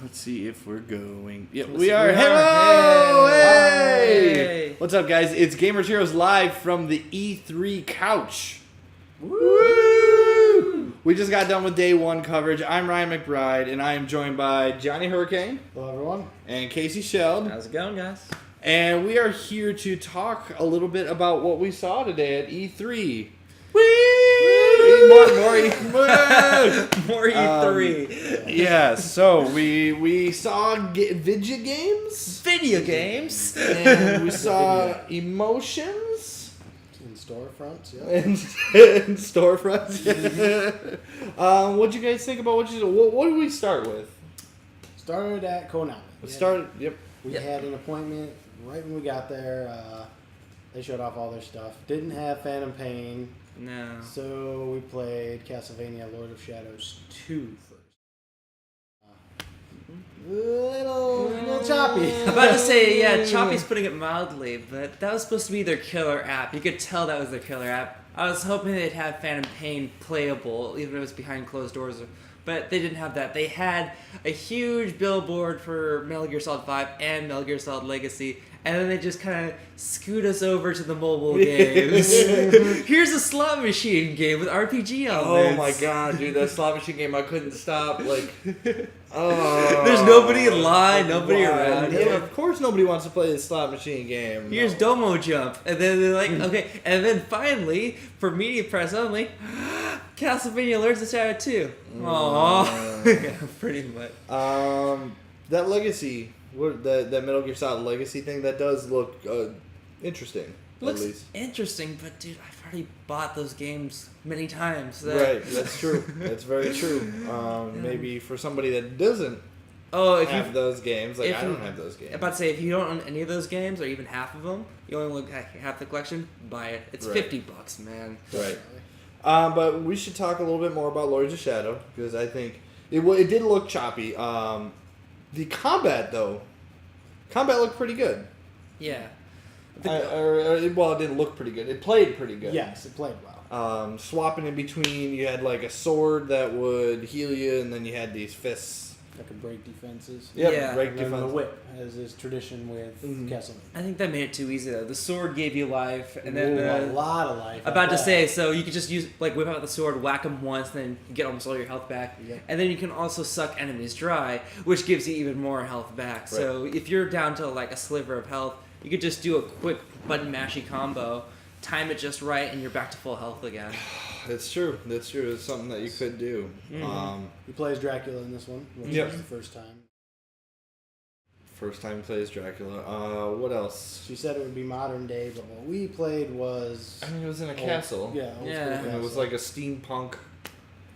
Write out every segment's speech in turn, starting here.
Let's see if we're going. Yep, Yes, we are. we are. Hello! Hey! Hey! What's up, guys? It's Gamers Heroes live from the E3 couch. Woo! We just got done with day one coverage. I'm Ryan McBride, and I am joined by Johnny Hurricane. Hello, everyone. And Casey Sheld. How's it going, guys? And we are here to talk a little bit about what we saw today at E3. More E3. Yeah, so we saw video games. Video games. And we saw emotions. In storefronts, yeah. In storefronts. What'd you guys think about what did we start with? Started at Konami. We Yep. had an appointment right when we got there. They showed off all their stuff. Didn't have Phantom Pain. No. So we played Castlevania Lord of Shadows 2 first. Little choppy. I'm about to say, yeah, Choppy's putting it mildly, but that was supposed to be their killer app. You could tell that was their killer app. I was hoping they'd have Phantom Pain playable, even if it was behind closed doors, but they didn't have that. They had a huge billboard for Metal Gear Solid 5 and Metal Gear Solid Legacy, and then they just kind of scoot us over to the mobile games. Here's a slot machine game with RPG elements. Oh my god, dude, that slot machine game, I couldn't stop. Like, There's nobody in line, nobody around. Yeah, of course nobody wants to play this slot machine game. Here's Domo Jump. And then they're like, okay. And then finally, for media press only, Castlevania Lords of Shadow 2. Aww. Yeah, pretty much. That Legacy, that Metal Gear Solid Legacy thing, that does look interesting. Looks at least. interesting, but dude, I've already bought those games many times. Right, that's true. That's very true. Maybe for somebody that doesn't have those games, like I don't have those games. I'm about to say, if you don't own any of those games, or even half of them, you only look at half the collection, buy it. It's Right. $50, man. Right. But we should talk a little bit more about Lords of Shadow, because I think it did look choppy. The combat, though, looked pretty good. Yeah. Well, it didn't look pretty good. It played pretty good. Yes, it played well. Swapping in between, you had like a sword that would heal you, and then you had these fists. That could break defenses. Yep, Yeah. break And then defense. the whip, as is tradition with Castlevania. I think that made it too easy, though. The sword gave you life, and then... a lot of life. About to say, so you could just whip out the sword, whack them once, then you get almost all your health back. Yep. And then you can also suck enemies dry, which gives you even more health back. So if you're down to like a sliver of health, you could just do a quick button mashy combo, time it just right, and you're back to full health again. That's true. That's true. It's something that you could do. He plays Dracula in this one, which Yep. was the first time. First time he plays Dracula. What else? She said it would be modern day, but what we played was... I mean, it was in a castle. Yeah, old Yeah. school And it was castle. like a steampunk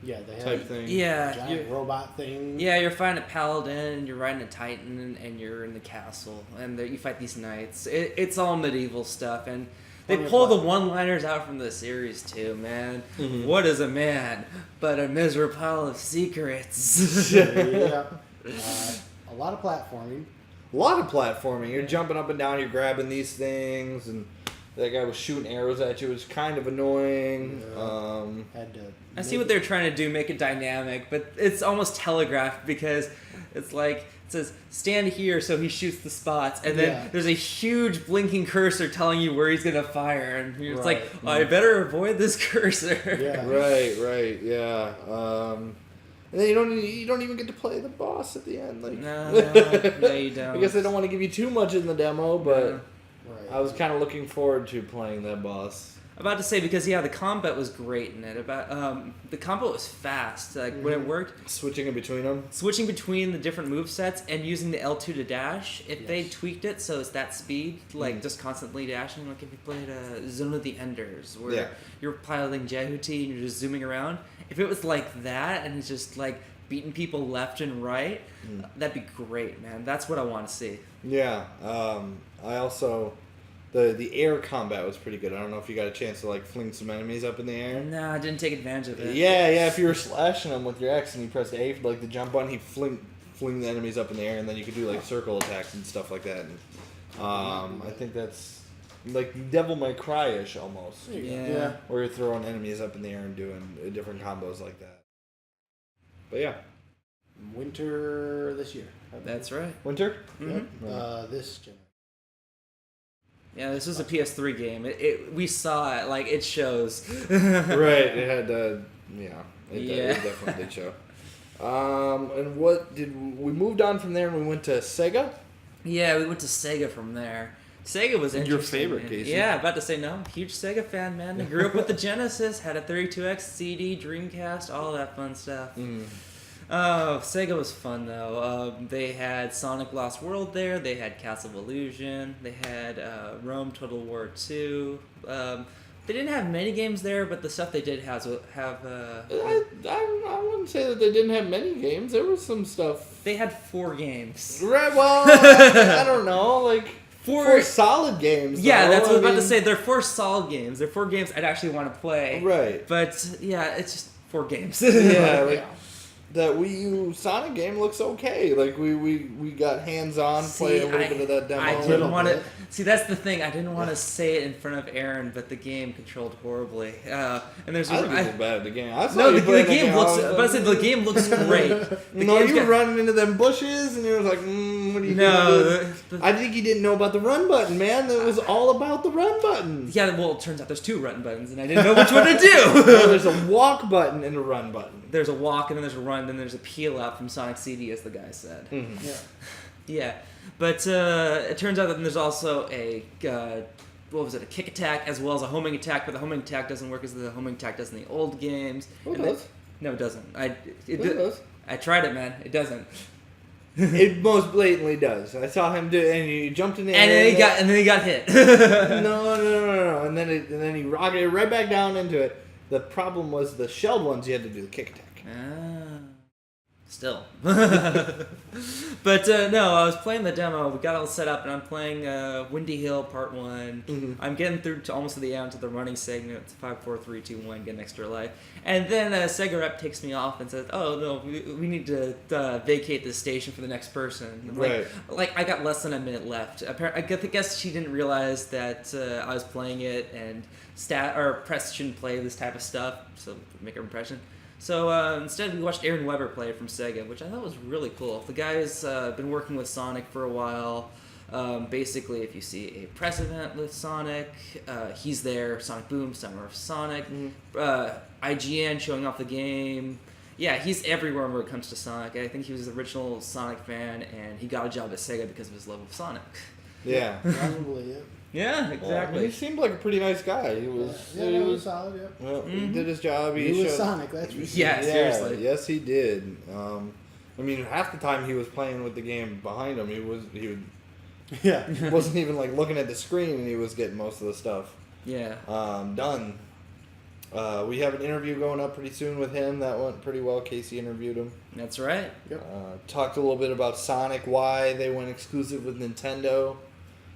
yeah, they had type thing. a Yeah, giant robot thing. yeah, you're fighting a paladin, and you're riding a titan, and you're in the castle, and you fight these knights. It's all medieval stuff, and they Plenty of pull the plot. one-liners out from the series too, man. Mhm. What is a man but a miserable pile of secrets? Yeah. A lot of platforming. A lot of platforming. You're jumping up and down, you're grabbing these things, and that guy was shooting arrows at you. It was kind of annoying. Had to. I see what they're trying to do, make it dynamic, but it's almost telegraphed because it's like it says stand here, so he shoots the spots, and then Yeah. there's a huge blinking cursor telling you where he's gonna fire, and you're just like, Right. oh, I better avoid this cursor. Yeah. Right, yeah. And then you don't even get to play the boss at the end. Like, No, you don't. I guess they don't want to give you too much in the demo, but Yeah. Right. I was kind of looking forward to playing that boss. About to say, because the combat was great in it. The combat was fast. Like when it worked, Switching in between them. switching between the different movesets and using the L2 to dash. If they Yes. tweaked it so it's that speed, like just constantly dashing, like if you played Zone of the Enders, where Yeah. you're piloting Jehuti and you're just zooming around. If it was like that and it's just like beating people left and right, that'd be great, man. That's what I want to see. Yeah. I also the air combat was pretty good. I don't know if you got a chance to like fling some enemies up in the air. Nah, I didn't take advantage of it. Yeah. If you were slashing them with your X and you pressed A for like the jump button, he fling the enemies up in the air, and then you could do like circle attacks and stuff like that. And I think that's like Devil May Cry-ish almost, Yeah. where you're throwing enemies up in the air and doing different combos like that. But yeah. winter this year. That's right. Winter? Yep. Mhm. This generation. Yeah, this was a PS3 game. We saw it, like, it shows. Right, it had, it Yeah. definitely did show. And what we moved on from there and we went to Sega? Yeah, we went to Sega from there. Sega was Your interesting. favorite, man. Casey. Yeah, about to say no. Huge Sega fan, man. I grew up with the Genesis, had a 32X CD, Dreamcast, all that fun stuff. Mm. Oh, Sega was fun though. They had Sonic Lost World there. They had Castle of Illusion. They had Rome Total War 2. They didn't have many games there, but the stuff they did have. I wouldn't say that they didn't have many games. There was some stuff. They had 4 games. Right. Well, I don't know. Like four solid games. Yeah, though. that's what I was about to mean, say. They're 4 solid games. They're 4 games I'd actually want to play. Right. But yeah, it's just 4 games. Yeah. Like, that Wii U Sonic game looks okay. Like we got hands on, play a little bit of that demo. I didn't want to. See, that's the thing. I didn't want to say it in front of Aaron, but the game controlled horribly. And there's I think it's bad at the game. I saw no, you the playing game looks. I was But I said the game looks great. no, you were running into them bushes, and you were like, what are you doing? I think you didn't know about the run button, man. It was all about the run button. Yeah, well, it turns out there's 2 run buttons, and I didn't know which one to do. No, there's a walk button and a run button. There's a walk, and then there's a run, and then there's a peel out from Sonic CD, as the guy said. Mm-hmm. Yeah. Yeah, but it turns out that there's also a a kick attack as well as a homing attack, but the homing attack doesn't work as the homing attack does in the old games. Oh, it does? No, it doesn't. It does. I tried it, man. It doesn't. It most blatantly does. I saw him do it, and he jumped in the air. And then he got hit. No. And then he rocketed right back down into it. The problem was the shelled ones, you had to do the kick attack. Still. But no, I was playing the demo. We got all set up, and I'm playing Windy Hill Part 1. Mm-hmm. I'm getting through to almost to the end to the running segment. It's 5, 4, 3, 2, 1, get an extra life. And then Sega rep takes me off and says, "Oh no, we need to vacate the station for the next person." Like I got less than a minute left. I guess she didn't realize that I was playing it, and press shouldn't play this type of stuff, so make an impression. So instead, we watched Aaron Weber play it from Sega, which I thought was really cool. The guy's been working with Sonic for a while. Basically, if you see a press event with Sonic, he's there. Sonic Boom, Summer of Sonic, IGN showing off the game. Yeah, he's everywhere when it comes to Sonic. I think he was the original Sonic fan, and he got a job at Sega because of his love of Sonic. Yeah. Probably, yeah. Yeah, exactly. Well, he seemed like a pretty nice guy. He was. He was solid. Yeah. Well, he did his job. He was Sonic. That's for sure. Yeah, seriously. Yes, he did. I mean, half the time he was playing with the game behind him. He wasn't even like looking at the screen, and he was getting most of the stuff. Yeah. Done. We have an interview going up pretty soon with him. That went pretty well. Casey interviewed him. That's right. Yep. Talked a little bit about Sonic, why they went exclusive with Nintendo.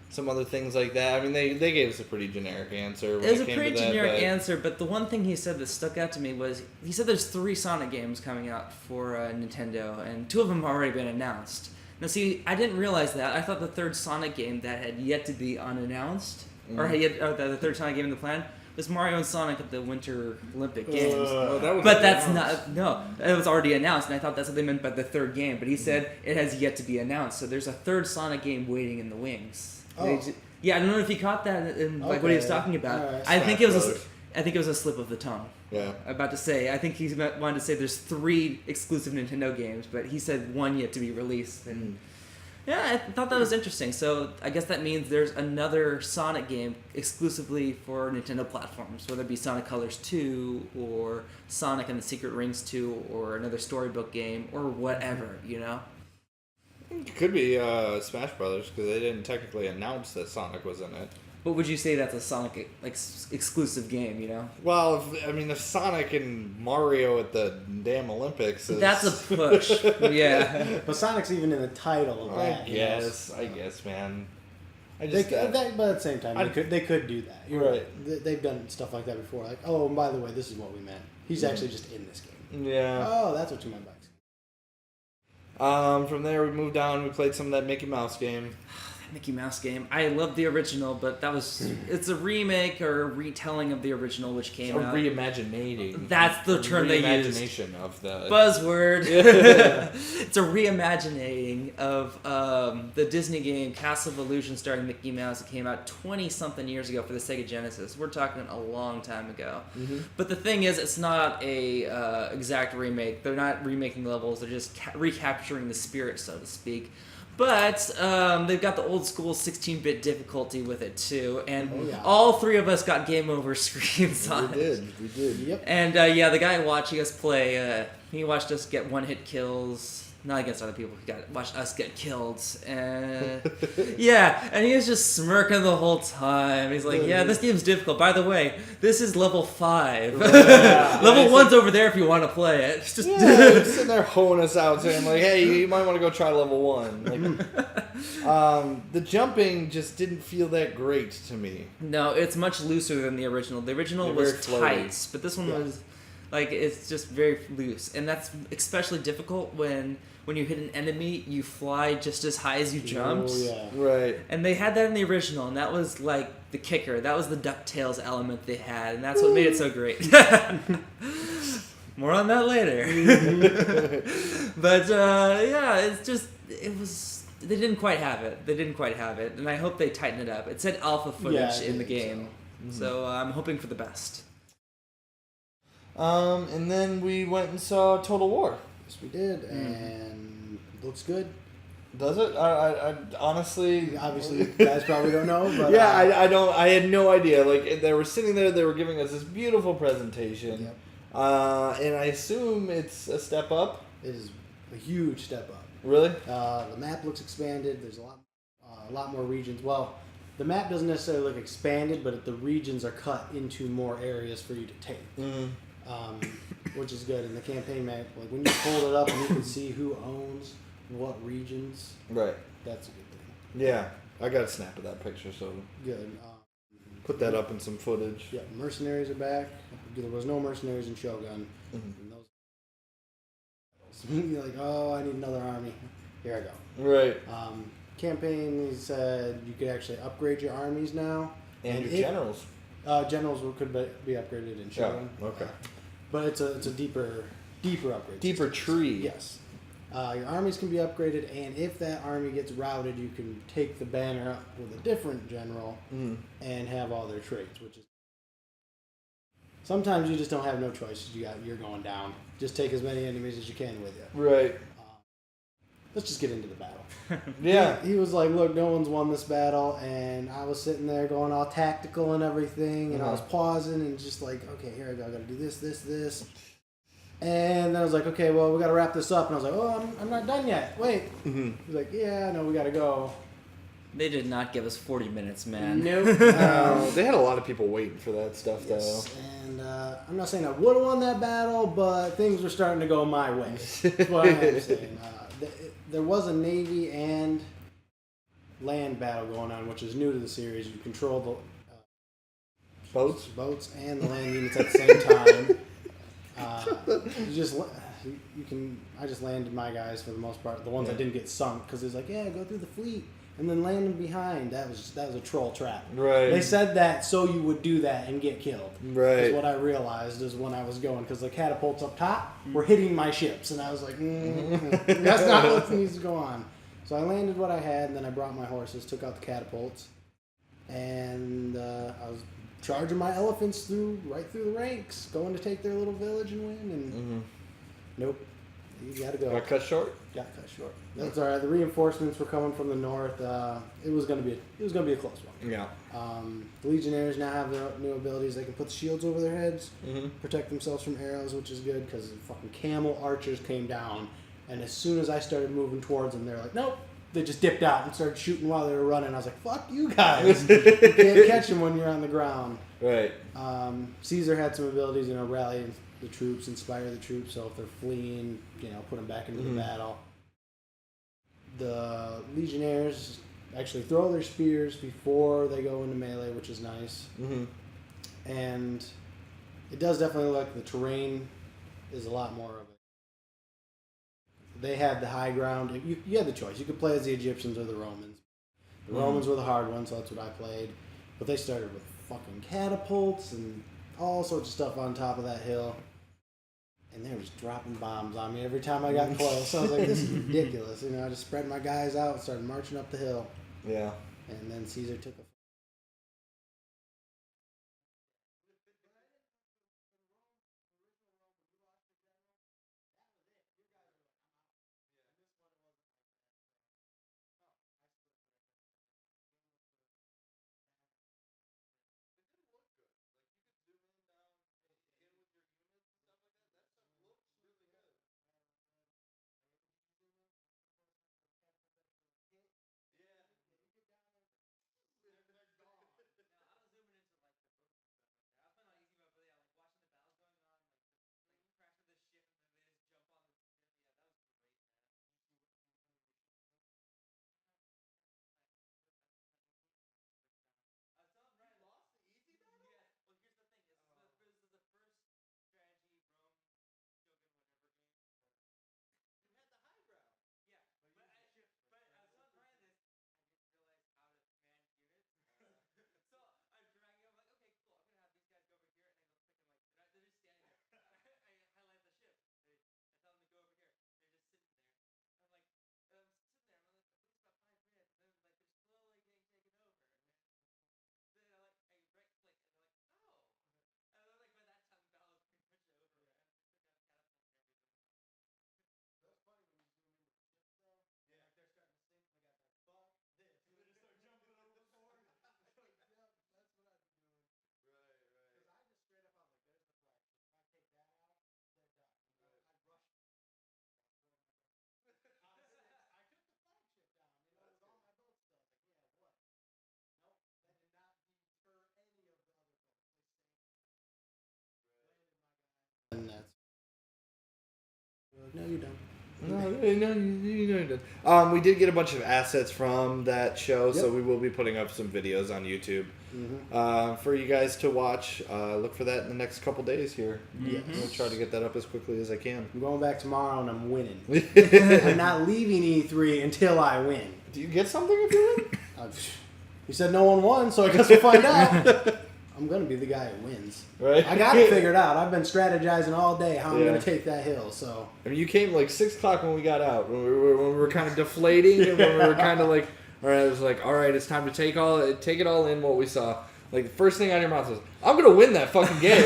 Some other things like that. I mean, they gave us a pretty generic answer. It was a pretty generic answer, but the one thing he said that stuck out to me was he said there's 3 Sonic games coming out for Nintendo, and 2 of them have already been announced. Now, see, I didn't realize that. I thought the 3rd Sonic game that had yet to be unannounced, or the 3rd Sonic game in the plan, was Mario and Sonic at the Winter Olympic Games. But that's not. No, it was already announced, and I thought that's what they meant by the 3rd game. But he said it has yet to be announced, so there's a 3rd Sonic game waiting in the wings. Oh. Yeah, I don't know if he caught that in like what he was talking about. Right. I think it was a slip of the tongue. Yeah. I'm about to say. I think he wanted to say there's 3 exclusive Nintendo games, but he said 1 yet to be released. And yeah, I thought that was interesting. So I guess that means there's another Sonic game exclusively for Nintendo platforms, whether it be Sonic Colors 2 or Sonic and the Secret Rings 2 or another storybook game or whatever, you know? It could be Smash Brothers because they didn't technically announce that Sonic was in it. But would you say that's a Sonic exclusive game, you know? Well, if Sonic and Mario at the damn Olympics is... That's a push. Yeah. But Sonic's even in the title of that. I guess, man. But at the same time, they could do that. You're right. They've done stuff like that before. Like, oh, and by the way, this is what we meant. He's actually just in this game. Yeah. Oh, that's what you meant by it. From there, we moved on. We played some of that Mickey Mouse game. Mickey Mouse game. I love the original, but it's a remake or a retelling of the original, which came out. Reimagining. That's the term they use. Reimagination of the buzzword. It's a reimagining of the Disney game Castle of Illusion starring Mickey Mouse. It came out 20-something years ago for the Sega Genesis. We're talking a long time ago. Mm-hmm. But the thing is, it's not a exact remake. They're not remaking levels. They're just recapturing the spirit, so to speak. But they've got the old school 16-bit difficulty with it too, and all three of us got game over screens on it. We did. Yep. And the guy watching us play, he watched us get one-hit kills. Not against other people. He watched us get killed. And he was just smirking the whole time. He's like, yeah, this game's difficult. By the way, this is level 5. Level 1's over there if you want to play it. It's just he's sitting there hoeing us out, saying like, hey, you might want to go try level 1. Like, the jumping just didn't feel that great to me. No, it's much looser than the original. The original was tight, but this one was... Like, it's just very loose. And that's especially difficult when you hit an enemy, you fly just as high as you jumped. Oh, yeah. Right. And they had that in the original, and that was, like, the kicker. That was the DuckTales element they had, and that's what made it so great. More on that later. But, it's just... They didn't quite have it. And I hope they tighten it up. It said alpha footage in the game. So I'm hoping for the best. And then we went and saw Total War. Yes, we did, and it looks good. Does it? I honestly... Obviously, you guys probably don't know, but... Yeah, I don't... I had no idea. Like, they were sitting there, they were giving us this beautiful presentation. Yep. And I assume it's a step up? It is a huge step up. Really? The map looks expanded. There's a lot more regions. Well, the map doesn't necessarily look expanded, but the regions are cut into more areas for you to take. Mm-hmm. Which is good. In the campaign map, like when you hold it up and you can see who owns what regions. Right. That's a good thing. Yeah, I got a snap of that picture, so good. Put that up in some footage. Yeah, mercenaries are back. There was no mercenaries in Shogun. Mm-hmm. And those, you're like, oh, I need another army. Here I go. Right. Campaign said you could actually upgrade your armies now. And your generals. Generals could be upgraded in Shogun. Yeah, okay. But it's a deeper upgrade. Deeper tree. Yes. Your armies can be upgraded, and if that army gets routed, you can take the banner up with a different general and have all their traits, which is... Sometimes you just don't have no choice. You're going down. Just take as many enemies as you can with you. Right. Let's just get into the battle. Yeah. He was like, look, no one's won this battle, and I was sitting there going all tactical and everything, and I was pausing and just like, okay, here I go, I gotta do this. And then I was like, okay, well, we gotta wrap this up, and I was like, oh, I'm not done yet, wait. Mm-hmm. He's like, yeah, no, we gotta go. They did not give us 40 minutes, man. Nope. They had a lot of people waiting for that stuff, though. And I'm not saying I would have won that battle, but things were starting to go my way. That's what I am saying. There was a Navy and land battle going on, which is new to the series. You control the boats and the land units at the same time. I just landed my guys for the most part. The ones that didn't get sunk, because it was like, yeah, go through the fleet and then land them behind. That was a troll trap. Right. They said that so you would do that and get killed. Right. Is what I realized is when I was going, because the catapults up top were hitting my ships, and I was like, that's not what needs to go on. So I landed what I had, and then I brought my horses, took out the catapults, and I was charging my elephants right through the ranks, going to take their little village and win, and nope. You gotta go. Got cut short. That's all right. The reinforcements were coming from the north. It was gonna be a close one. Yeah. The Legionnaires now have their new abilities. They can put the shields over their heads, protect themselves from arrows, which is good because the fucking camel archers came down, and as soon as I started moving towards them, they're like, nope. They just dipped out and started shooting while they were running. I was like, fuck you guys. You can't catch them when you're on the ground. Right. Caesar had some abilities, rally the troops, inspire the troops, so if they're fleeing, put them back into the battle. The Legionnaires actually throw their spears before they go into melee, which is nice. Mm-hmm. And it does definitely look like the terrain is a lot more of it. They had the high ground. You had the choice. You could play as the Egyptians or the Romans. The Romans were the hard ones, so that's what I played. But they started with fucking catapults and all sorts of stuff on top of that hill. And they were just dropping bombs on me every time I got close. I was like, this is ridiculous. You know, I just spread my guys out and started marching up the hill. Yeah. And then Caesar took a... And that's... No, you don't. No, you did. We did get a bunch of assets from that show, so we will be putting up some videos on YouTube for you guys to watch. Look for that in the next couple days here. Yes. I'll try to get that up as quickly as I can. I'm going back tomorrow and I'm winning. I'm not leaving E3 until I win. Do you get something if you win? You said no one won, so I guess we'll find out. I'm going to be the guy who wins. Right. I got it figured out. I've been strategizing all day how I'm going to take that hill. So I mean, you came like 6 o'clock when we got out, when we were kind of deflating, and when we were kind of like, all right, it was like, all right, it's time to take it all in what we saw. Like the first thing out of your mouth was, I'm going to win that fucking game.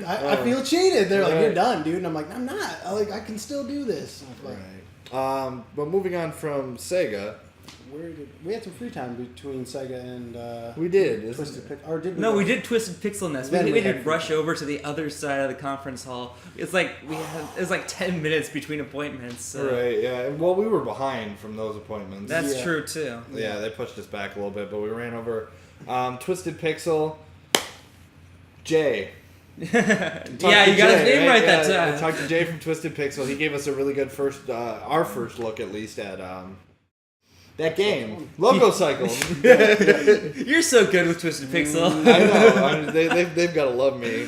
I feel cheated. They're like, you're done, dude. And I'm like, I'm not. I can still do this. Right. But moving on from Sega. We had some free time between Sega and we did. Twisted Pixel. Or did we? No, we did Twisted Pixel Nest. Then We we did had rush over to the other side of the conference hall. It's like it was like 10 minutes between appointments. So. Right. Yeah. Well, we were behind from those appointments. That's true too. Yeah, they pushed us back a little bit, but we ran over. Twisted Pixel. Jay. Yeah, you got his name right that time. I talked to Jay from Twisted Pixel. He gave us a really good our first look at least at that game, Loco Cycle. You're so good with Twisted Pixel. I know. They've got to love me.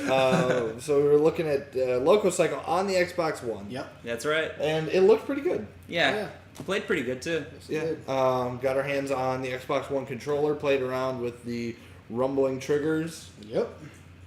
So we were looking at Loco Cycle on the Xbox One. Yep, that's right. And it looked pretty good. Yeah. Played pretty good too. Yeah. Got our hands on the Xbox One controller. Played around with the rumbling triggers. Yep.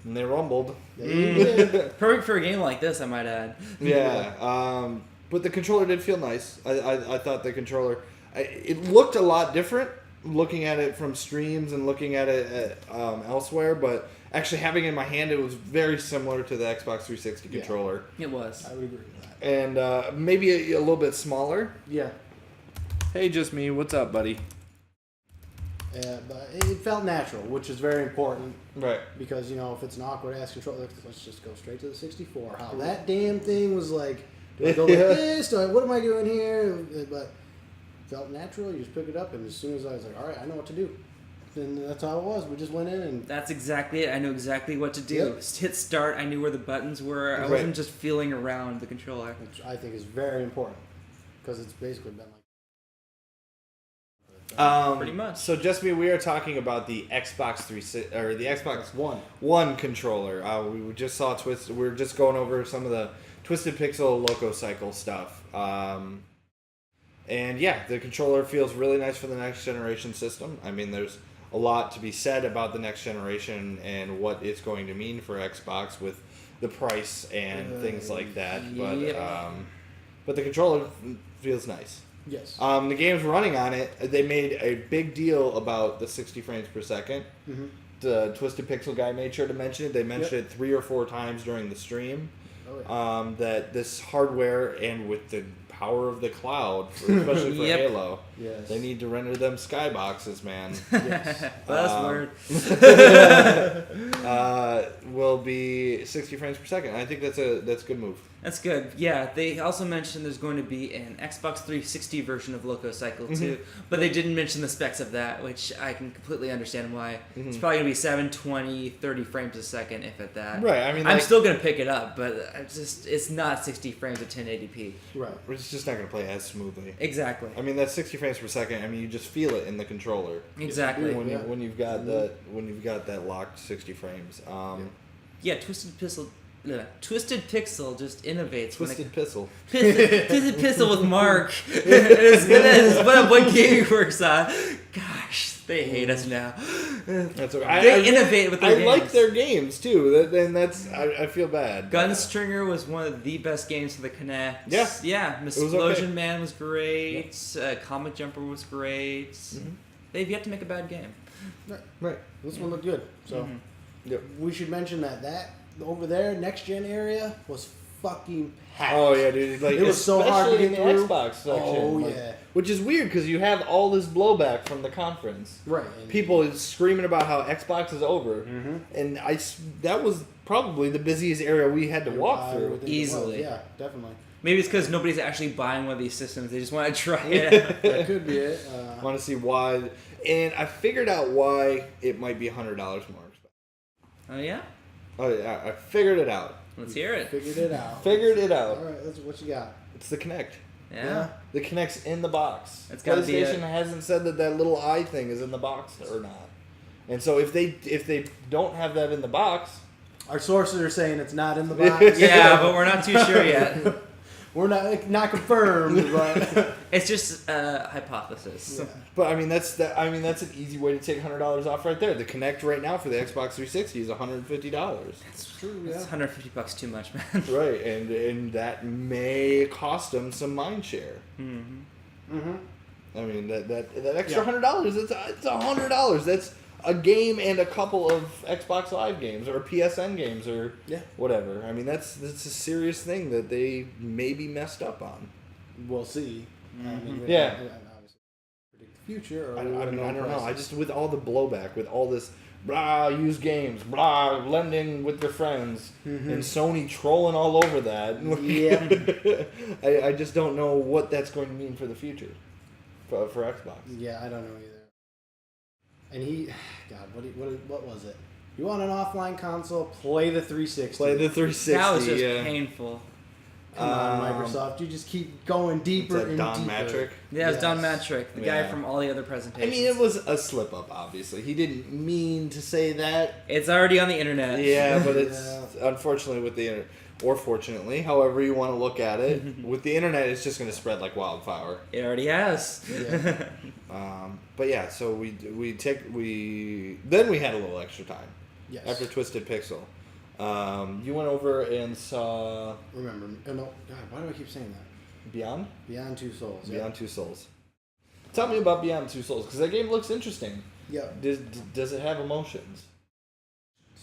And they rumbled. Perfect for a game like this, I might add. Yeah. But the controller did feel nice. I thought the controller... It looked a lot different looking at it from streams and looking at it elsewhere, but actually having it in my hand, it was very similar to the Xbox 360 controller. It was. I would agree with that. And maybe a little bit smaller. Yeah. Hey, just me. What's up, buddy? But it felt natural, which is very important. Right. Because, if it's an awkward-ass controller, let's just go straight to the 64. How that damn thing was like, do I go like this? What am I doing here? But... felt natural. You just pick it up, and as soon as I was like, all right, I know what to do. And that's how it was. We just went in and... That's exactly it. I knew exactly what to do. Yep. Hit start. I knew where the buttons were. I wasn't just feeling around the controller. Which I think is very important. Because it's basically been like... pretty much. So, just me, we are talking about the Xbox 360... Or the Xbox One controller. We just saw Twisted... We were just going over some of the Twisted Pixel Loco Cycle stuff. And yeah, the controller feels really nice for the next generation system. I mean, there's a lot to be said about the next generation and what it's going to mean for Xbox with the price and things like that. But the controller feels nice. Yes. The game's running on it. They made a big deal about the 60 frames per second. Mm-hmm. The Twisted Pixel guy made sure to mention it. They mentioned it 3 or 4 times during the stream. Oh, yeah. That this hardware and with the power of the cloud, especially for Halo, yes. they need to render them skyboxes, man. Yes. That's weird. Will be 60 frames per second. I think that's a good move. That's good. Yeah, they also mentioned there's going to be an Xbox 360 version of Loco Cycle too, but they didn't mention the specs of that, which I can completely understand why. It's probably going to be 720, 30 frames a second, if at that. Right. I mean, I'm still going to pick it up, but it's not 60 frames at 1080p. Right. It's just not going to play as smoothly. Exactly. I mean, that's 60 frames per second. I mean, you just feel it in the controller. Exactly. When you've got that locked 60 frames. Yeah, Twisted Pixel just innovates. Twisted Pixel. Twisted Pixel with Mark. As good as what game he works on. Gosh, they hate us now. That's okay. They innovate with their games. I like their games too. And that's I feel bad. Gunstringer was one of the best games for the Kinect. Yeah. Explosion Man was great. Comet Jumper was great. They've yet to make a bad game. Right. This one looked good. So we should mention that over there, next gen area was fucking packed. Oh yeah, dude! Like it was so hard to get in the through. Xbox section. Oh yeah, which is weird because you have all this blowback from the conference. Right. People screaming about how Xbox is over, and that was probably the busiest area we had to walk through easily. Yeah, definitely. Maybe it's because nobody's actually buying one of these systems. They just want to try it. That could be it. I want to see why, and I figured out why it might be $100 more. Oh yeah. Oh yeah, I figured it out. Let's hear it. Figured it out. All right, that's what you got. It's the Kinect. Yeah. The Kinect's in the box. It's gotta be PlayStation hasn't said that little eye thing is in the box or not. And so if they don't have that in the box, our sources are saying it's not in the box. Yeah, but we're not too sure yet. We're not confirmed, but it's just a hypothesis. Yeah. But I mean that's an easy way to take $100 off right there. The Kinect right now for the Xbox 360 is $150. That's true. It's Yeah. $150 too much, man. Right, and that may cost them some mind share. I mean that extra $100. It's $100. That's a game and a couple of Xbox Live games or PSN games or whatever. I mean that's a serious thing that they maybe messed up on. We'll see. I mean, Yeah. Obviously predict the future. Or I don't know. I just with all the blowback, with all this blah use games, blah lending with their friends, and Sony trolling all over that. Yeah. I just don't know what that's going to mean for the future for Xbox. Yeah, I don't know either. And what was it? You want an offline console? Play the 360. Play the 360. That was just painful. Come on, Microsoft. You just keep going deeper and Don deeper. Matrick? Yeah, it was Don Matrick, the guy from all the other I presentations. mean, it was a slip up, obviously. He didn't mean to say that. It's already on the internet. Yeah, but it's unfortunately with the internet, or fortunately, however you want to look at it, with the internet, it's just going to spread like wildfire. It already has. Yeah. But yeah, so then we had a little extra time. Yes. After Twisted Pixel. You went over and saw... Remember. Oh, no. God, why do I keep saying that? Beyond? Beyond Two Souls. Beyond Two Souls. Tell me about Beyond Two Souls, because that game looks interesting. Yeah. Does it have emotions?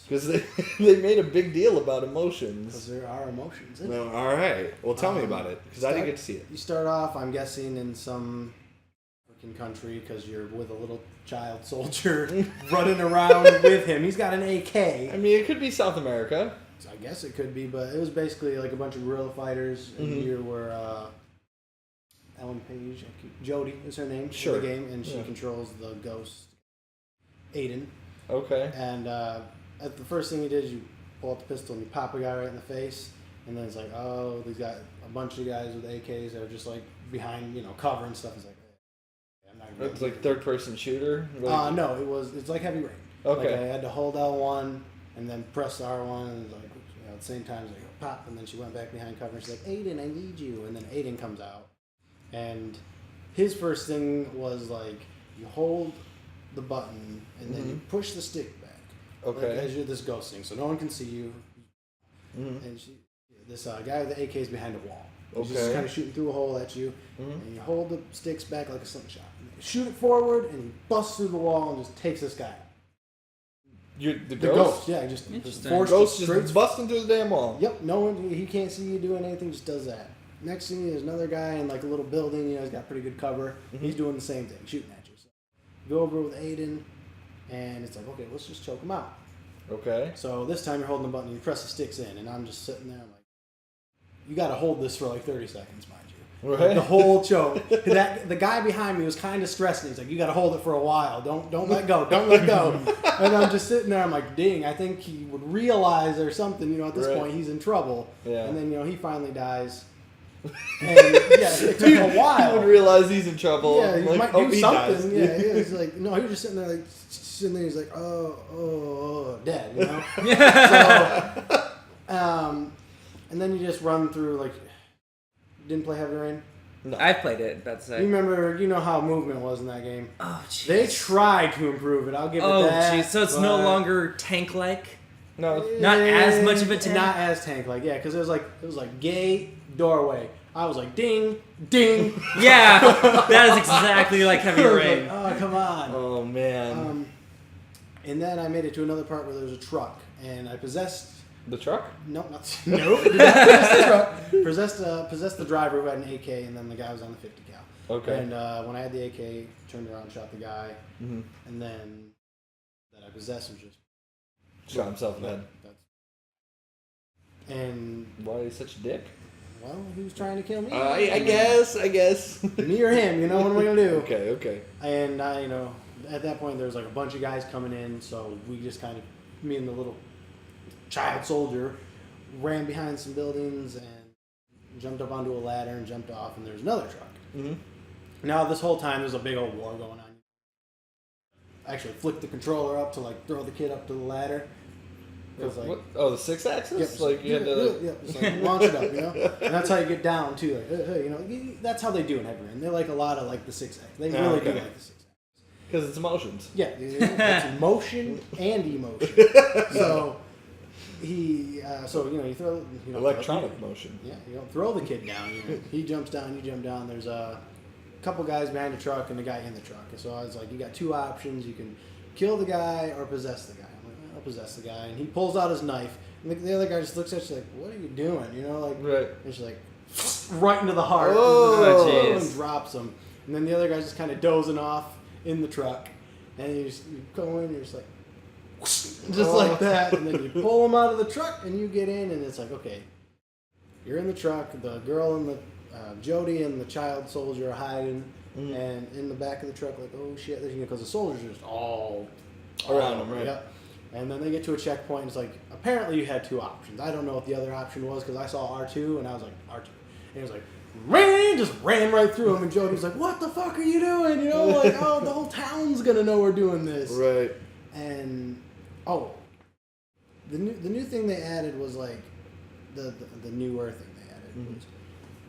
Because they made a big deal about emotions. Because there are emotions in it. No, all right. Well, tell me about it, because I didn't get to see it. You start off, I'm guessing, in some African country, because you're with a little child soldier running around with him. He's got an AK. I mean, it could be South America. I guess it could be, but it was basically like a bunch of guerrilla fighters. And here were Ellen Page, Jodie is her name in the game, and she controls the ghost, Aiden. Okay. And the first thing you did is you pull out the pistol and you pop a guy right in the face, and then it's like, oh, these got a bunch of guys with AKs that are just like behind, cover and stuff. It's like, I'm not gonna It's like third-person shooter? No, it's like Heavy Rain. Okay. Like I had to hold L1 and then press R1, and like at the same time, it's like pop, and then she went back behind cover and she's like, Aiden, I need you, and then Aiden comes out, and his first thing was like you hold the button and then you push the stick back. Okay. Like, as you're this ghost thing, so no one can see you. And this guy with the AK is behind a wall. He's just kind of shooting through a hole at you, and you hold the sticks back like a slingshot. You shoot it forward, and he busts through the wall and just takes this guy out. The ghost? Yeah, just forced ghost just busting through the damn wall. Yep, no one, he can't see you doing anything, just does that. Next thing, there's another guy in like a little building, he's got pretty good cover. He's doing the same thing, shooting at you. So go over with Aiden, and it's like, okay, let's just choke him out. Okay. So this time you're holding the button, you press the sticks in, and I'm just sitting there, I'm like, you gotta hold this for like 30 seconds, mind you. Right. Like the whole choke. The guy behind me was kind of stressing. He's like, you gotta hold it for a while. Don't let go. Don't let go. And I'm just sitting there, I'm like, dang, I think he would realize or something, at this point he's in trouble. Yeah. And then, he finally dies. And it took a while. He would realize he's in trouble. Yeah, he might do he something. dies. Yeah, he's like, no, he was just sitting there like, he's like, dead, So, and then you just run through, like, didn't play Heavy Rain? No. I played it, that's it. You remember, how movement was in that game? Oh, jeez. They tried to improve it, I'll give it that. Oh, jeez, so it's no longer tank-like? No. Not as much of a tank? Not as tank-like, yeah, because it was like gate, doorway. I was like, ding, ding. Yeah, that is exactly like Heavy Rain. Like, oh, come on. Oh, man. And then I made it to another part where there was a truck, and I possessed... The truck? No, no. Did not possess the truck. Possessed the driver who had an AK, and then the guy was on the 50 cal. Okay. And when I had the AK, turned around and shot the guy, and then that I possessed was just... Shot himself in the head. And... Why is he such a dick? Well, he was trying to kill me. I guess. Me or him, what am I going to do? Okay. And, at that point, there was like a bunch of guys coming in, so we just kind of, me and the little child soldier, ran behind some buildings and jumped up onto a ladder and jumped off, and there's another truck. Now, this whole time, there's a big old war going on. I actually flicked the controller up to, like, throw the kid up to the ladder. What? Oh, the 6-axis? Yep, you had to... just like launch it up, And that's how you get down, too. Like, that's how they do in Heavy Rain. They like a lot of, like, the 6-axis. They really do like the 6-axis. Because it's emotions. Yeah, it's motion and emotion. So he, you throw, electronic motion. Yeah, you don't throw the kid down. He jumps down, you jump down. There's a couple guys behind the truck and the guy in the truck. And so I was like, you got two options. You can kill the guy or possess the guy. I'm like, I'll possess the guy. And he pulls out his knife. And the other guy just looks at you like, what are you doing? Right. And she's like, right into the heart. Oh, and drops him. And then the other guy's just kind of dozing off in the truck, and you go in, you're just like, just like that, and then you pull him out of the truck, and you get in, and it's like, okay, you're in the truck, the girl and the Jody and the child soldier are hiding, and in the back of the truck, like, oh shit, because the soldiers are just all around them, right? Yep. And then they get to a checkpoint, and it's like, apparently you had two options. I don't know what the other option was, because I saw R2, and I was like, R2. And he was like, just ran right through him, and Jody's like, what the fuck are you doing? Like, oh, the whole town's gonna know we're doing this. Right. And the new thing they added was like the newer thing they added was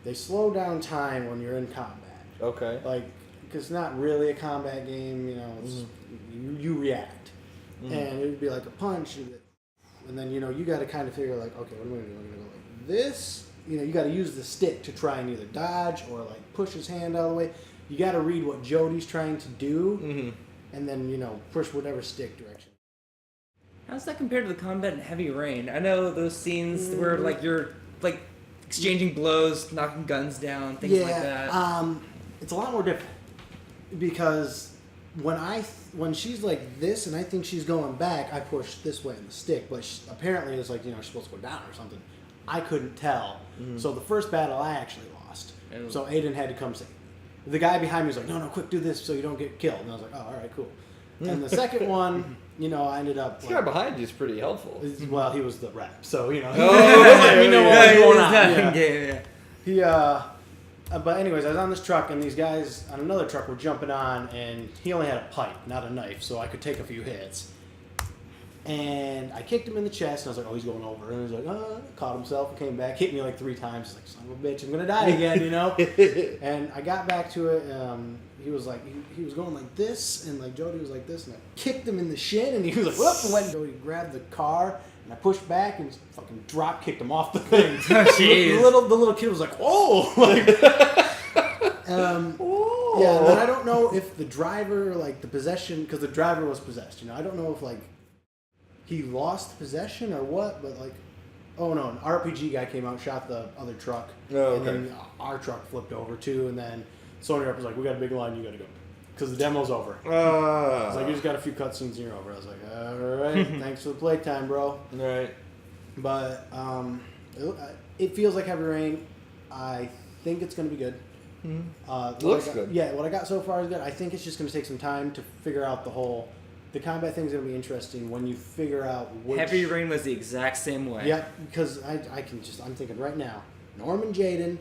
they slow down time when you're in combat. Okay. Like, because it's not really a combat game, it's, you react, and it would be like a punch, and then you got to kind of figure like, okay, what am I gonna do? I'm gonna go like this. You got to use the stick to try and either dodge or like push his hand out of the way. You got to read what Jody's trying to do, and then push whatever stick direction. How's that compared to the combat in Heavy Rain? I know those scenes where like you're like exchanging blows, knocking guns down, things like that. It's a lot more different because when she's like this and I think she's going back, I push this way in the stick, but apparently it's like she's supposed to go down or something. I couldn't tell. So the first battle I actually lost. So Aiden had to come save me. The guy behind me was like, no, quick, do this so you don't get killed. And I was like, oh, all right, cool. And the second one, I ended up... This guy behind you is pretty helpful. Well, he was the rep, so, he let me know what was going on. Yeah. But anyways, I was on this truck, and these guys on another truck were jumping on, and he only had a pipe, not a knife, so I could take a few hits. And I kicked him in the chest, and I was like, oh, he's going over. And he was like, caught himself and came back, hit me like 3 times. He's like, son of a bitch, I'm going to die again, you know? And I got back to it. He was like, he was going like this, and like Jody was like this, and I kicked him in the shin, and he was like, whoop, and went, and Jody grabbed the car, and I pushed back and fucking drop kicked him off the thing. The little kid was like, whoa! Like, yeah, and then I don't know if the driver, like the possession, because the driver was possessed, you know, I don't know if like he lost possession or what, but like, oh no, an RPG guy came out, shot the other truck, and then our truck flipped over too, and then Sony Rep was like, we got a big line, you gotta go. Because the demo's over. It's like, you just got a few cutscenes and you're over. I was like, alright, thanks for the playtime, bro. Right. But it feels like Heavy Rain. I think it's going to be good. Mm-hmm. Looks good. Yeah, what I got so far is good. I think it's just going to take some time to figure out the combat thing's going to be interesting when you figure out which... Heavy Rain was the exact same way. Yeah, because I'm thinking right now, Norman Jaden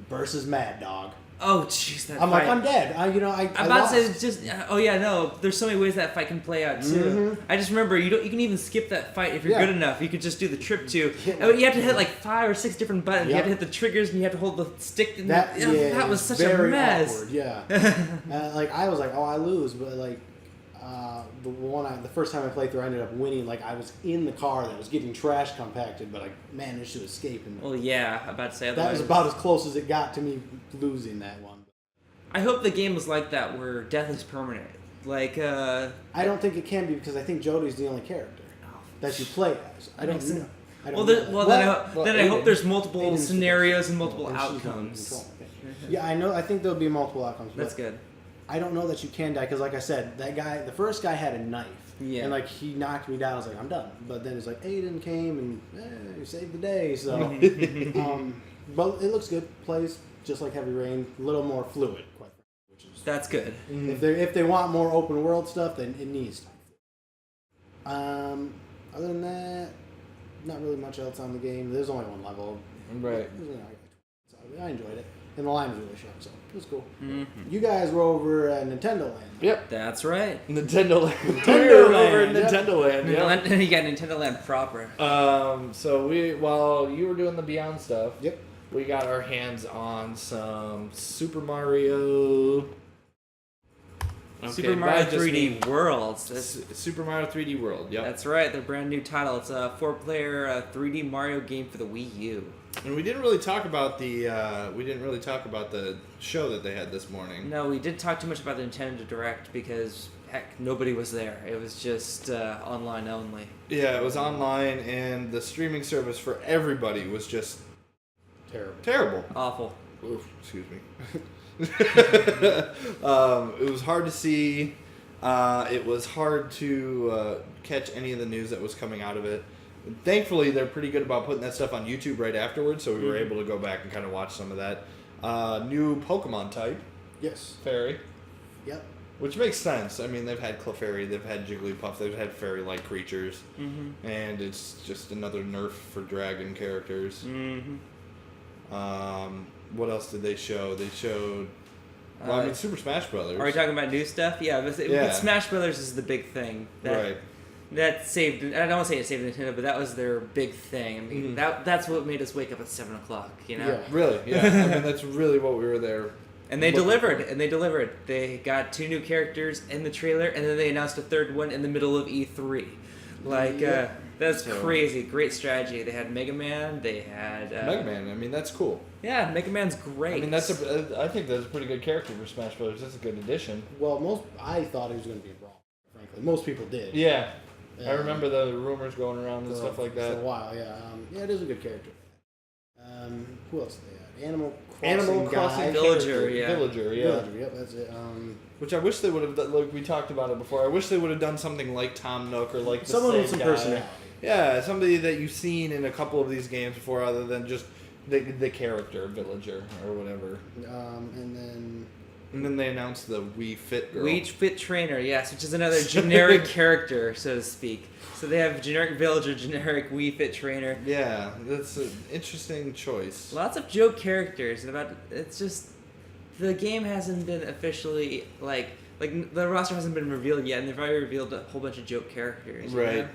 versus Mad Dog. Oh, jeez, that I'm fight. like, I'm dead. I'm about to say, it's just, oh yeah, no, there's so many ways that fight can play out too. Mm-hmm. I just remember, you can even skip that fight if you're good enough. You could just do the trip to, you have to hit like 5 or 6 different buttons. Yep. You have to hit the triggers and you have to hold the stick. And that was such a mess. Awkward, yeah. Like, I was like, oh, I lose, but like, the first time I played through, I ended up winning. Like, I was in the car that was getting trash compacted, but I managed to escape. And well, yeah, I'm about to say otherwise. That was about as close as it got to me losing that one. I hope the game was like that, where death is permanent. Like, I don't think it can be, because I think Jody's the only character that you play as. I don't know. Then I hope there's multiple scenarios and multiple outcomes. Yeah, I know. I think there'll be multiple outcomes. That's good. I don't know that you can die, because like I said, that guy, the first guy had a knife. Yeah. And like, he knocked me down. I was like, I'm done. But then it's like, Aiden came and he saved the day. So, but it looks good. Plays just like Heavy Rain, a little more fluid. Quite frankly, which is that's good. If they want more open world stuff, then it needs to be fluid. Other than that, not really much else on the game. There's only one level. Right. So I enjoyed it. And the line was really short, so it was cool. Mm-hmm. You guys were over at Nintendo Land. Yep. That's right. Nintendo Land. Nintendo Land. Over at Nintendo Land, yeah. You got Nintendo Land proper. So while you were doing the Beyond stuff, yep, we got our hands on some Super Mario... Okay, Super Mario 3D World. Super Mario 3D World, yep. That's right, their brand new title. It's a 4-player 3D Mario game for the Wii U. And we didn't really talk about the show that they had this morning. No, we didn't talk too much about the Nintendo Direct because heck, nobody was there. It was just online only. Yeah, it was online, and the streaming service for everybody was just terrible. Awful. Oof, excuse me. It was hard to see. It was hard to catch any of the news that was coming out of it. Thankfully, they're pretty good about putting that stuff on YouTube right afterwards, so we were able to go back and kind of watch some of that. New Pokemon type. Yes. Fairy. Yep. Which makes sense. I mean, they've had Clefairy, they've had Jigglypuff, they've had fairy-like creatures. Mm-hmm. And it's just another nerf for dragon characters. Mm-hmm. What else did they show? They showed... Well, I mean, Super Smash Brothers. Are we talking about new stuff? Yeah, but Smash Brothers is the big thing. Right. That saved... I don't want to say it saved Nintendo, but that was their big thing. I mean, that's what made us wake up at 7 o'clock, you know? Yeah, really, yeah. I mean, that's really what we were there. And they delivered, They got 2 new characters in the trailer, and then they announced a 3rd one in the middle of E3. Like, that's crazy. Great strategy. They had Mega Man. They had... Mega Man, I mean, that's cool. Yeah, Mega Man's great. I mean, I think that's a pretty good character for Smash Brothers. That's a good addition. Well, I thought he was going to be a brawl, frankly. Most people did. Yeah. I remember the rumors going around and stuff like that. For a while, yeah. Yeah, it is a good character. Who else did they have? Animal Crossing Villager, yeah. Villager, yep, that's it. Which I wish they would have done, like we talked about it before, I wish they would have done something like Tom Nook or like the someone with some guy. Personality. Yeah, somebody that you've seen in a couple of these games before other than just the character, Villager, or whatever. And then they announced the Wii Fit girl. Wii Fit Trainer, yes, which is another generic character, so to speak. So they have generic Villager, generic Wii Fit Trainer. Yeah, that's an interesting choice. Lots of joke characters. It's just the game hasn't been officially like the roster hasn't been revealed yet, and they've already revealed a whole bunch of joke characters. Right. You know?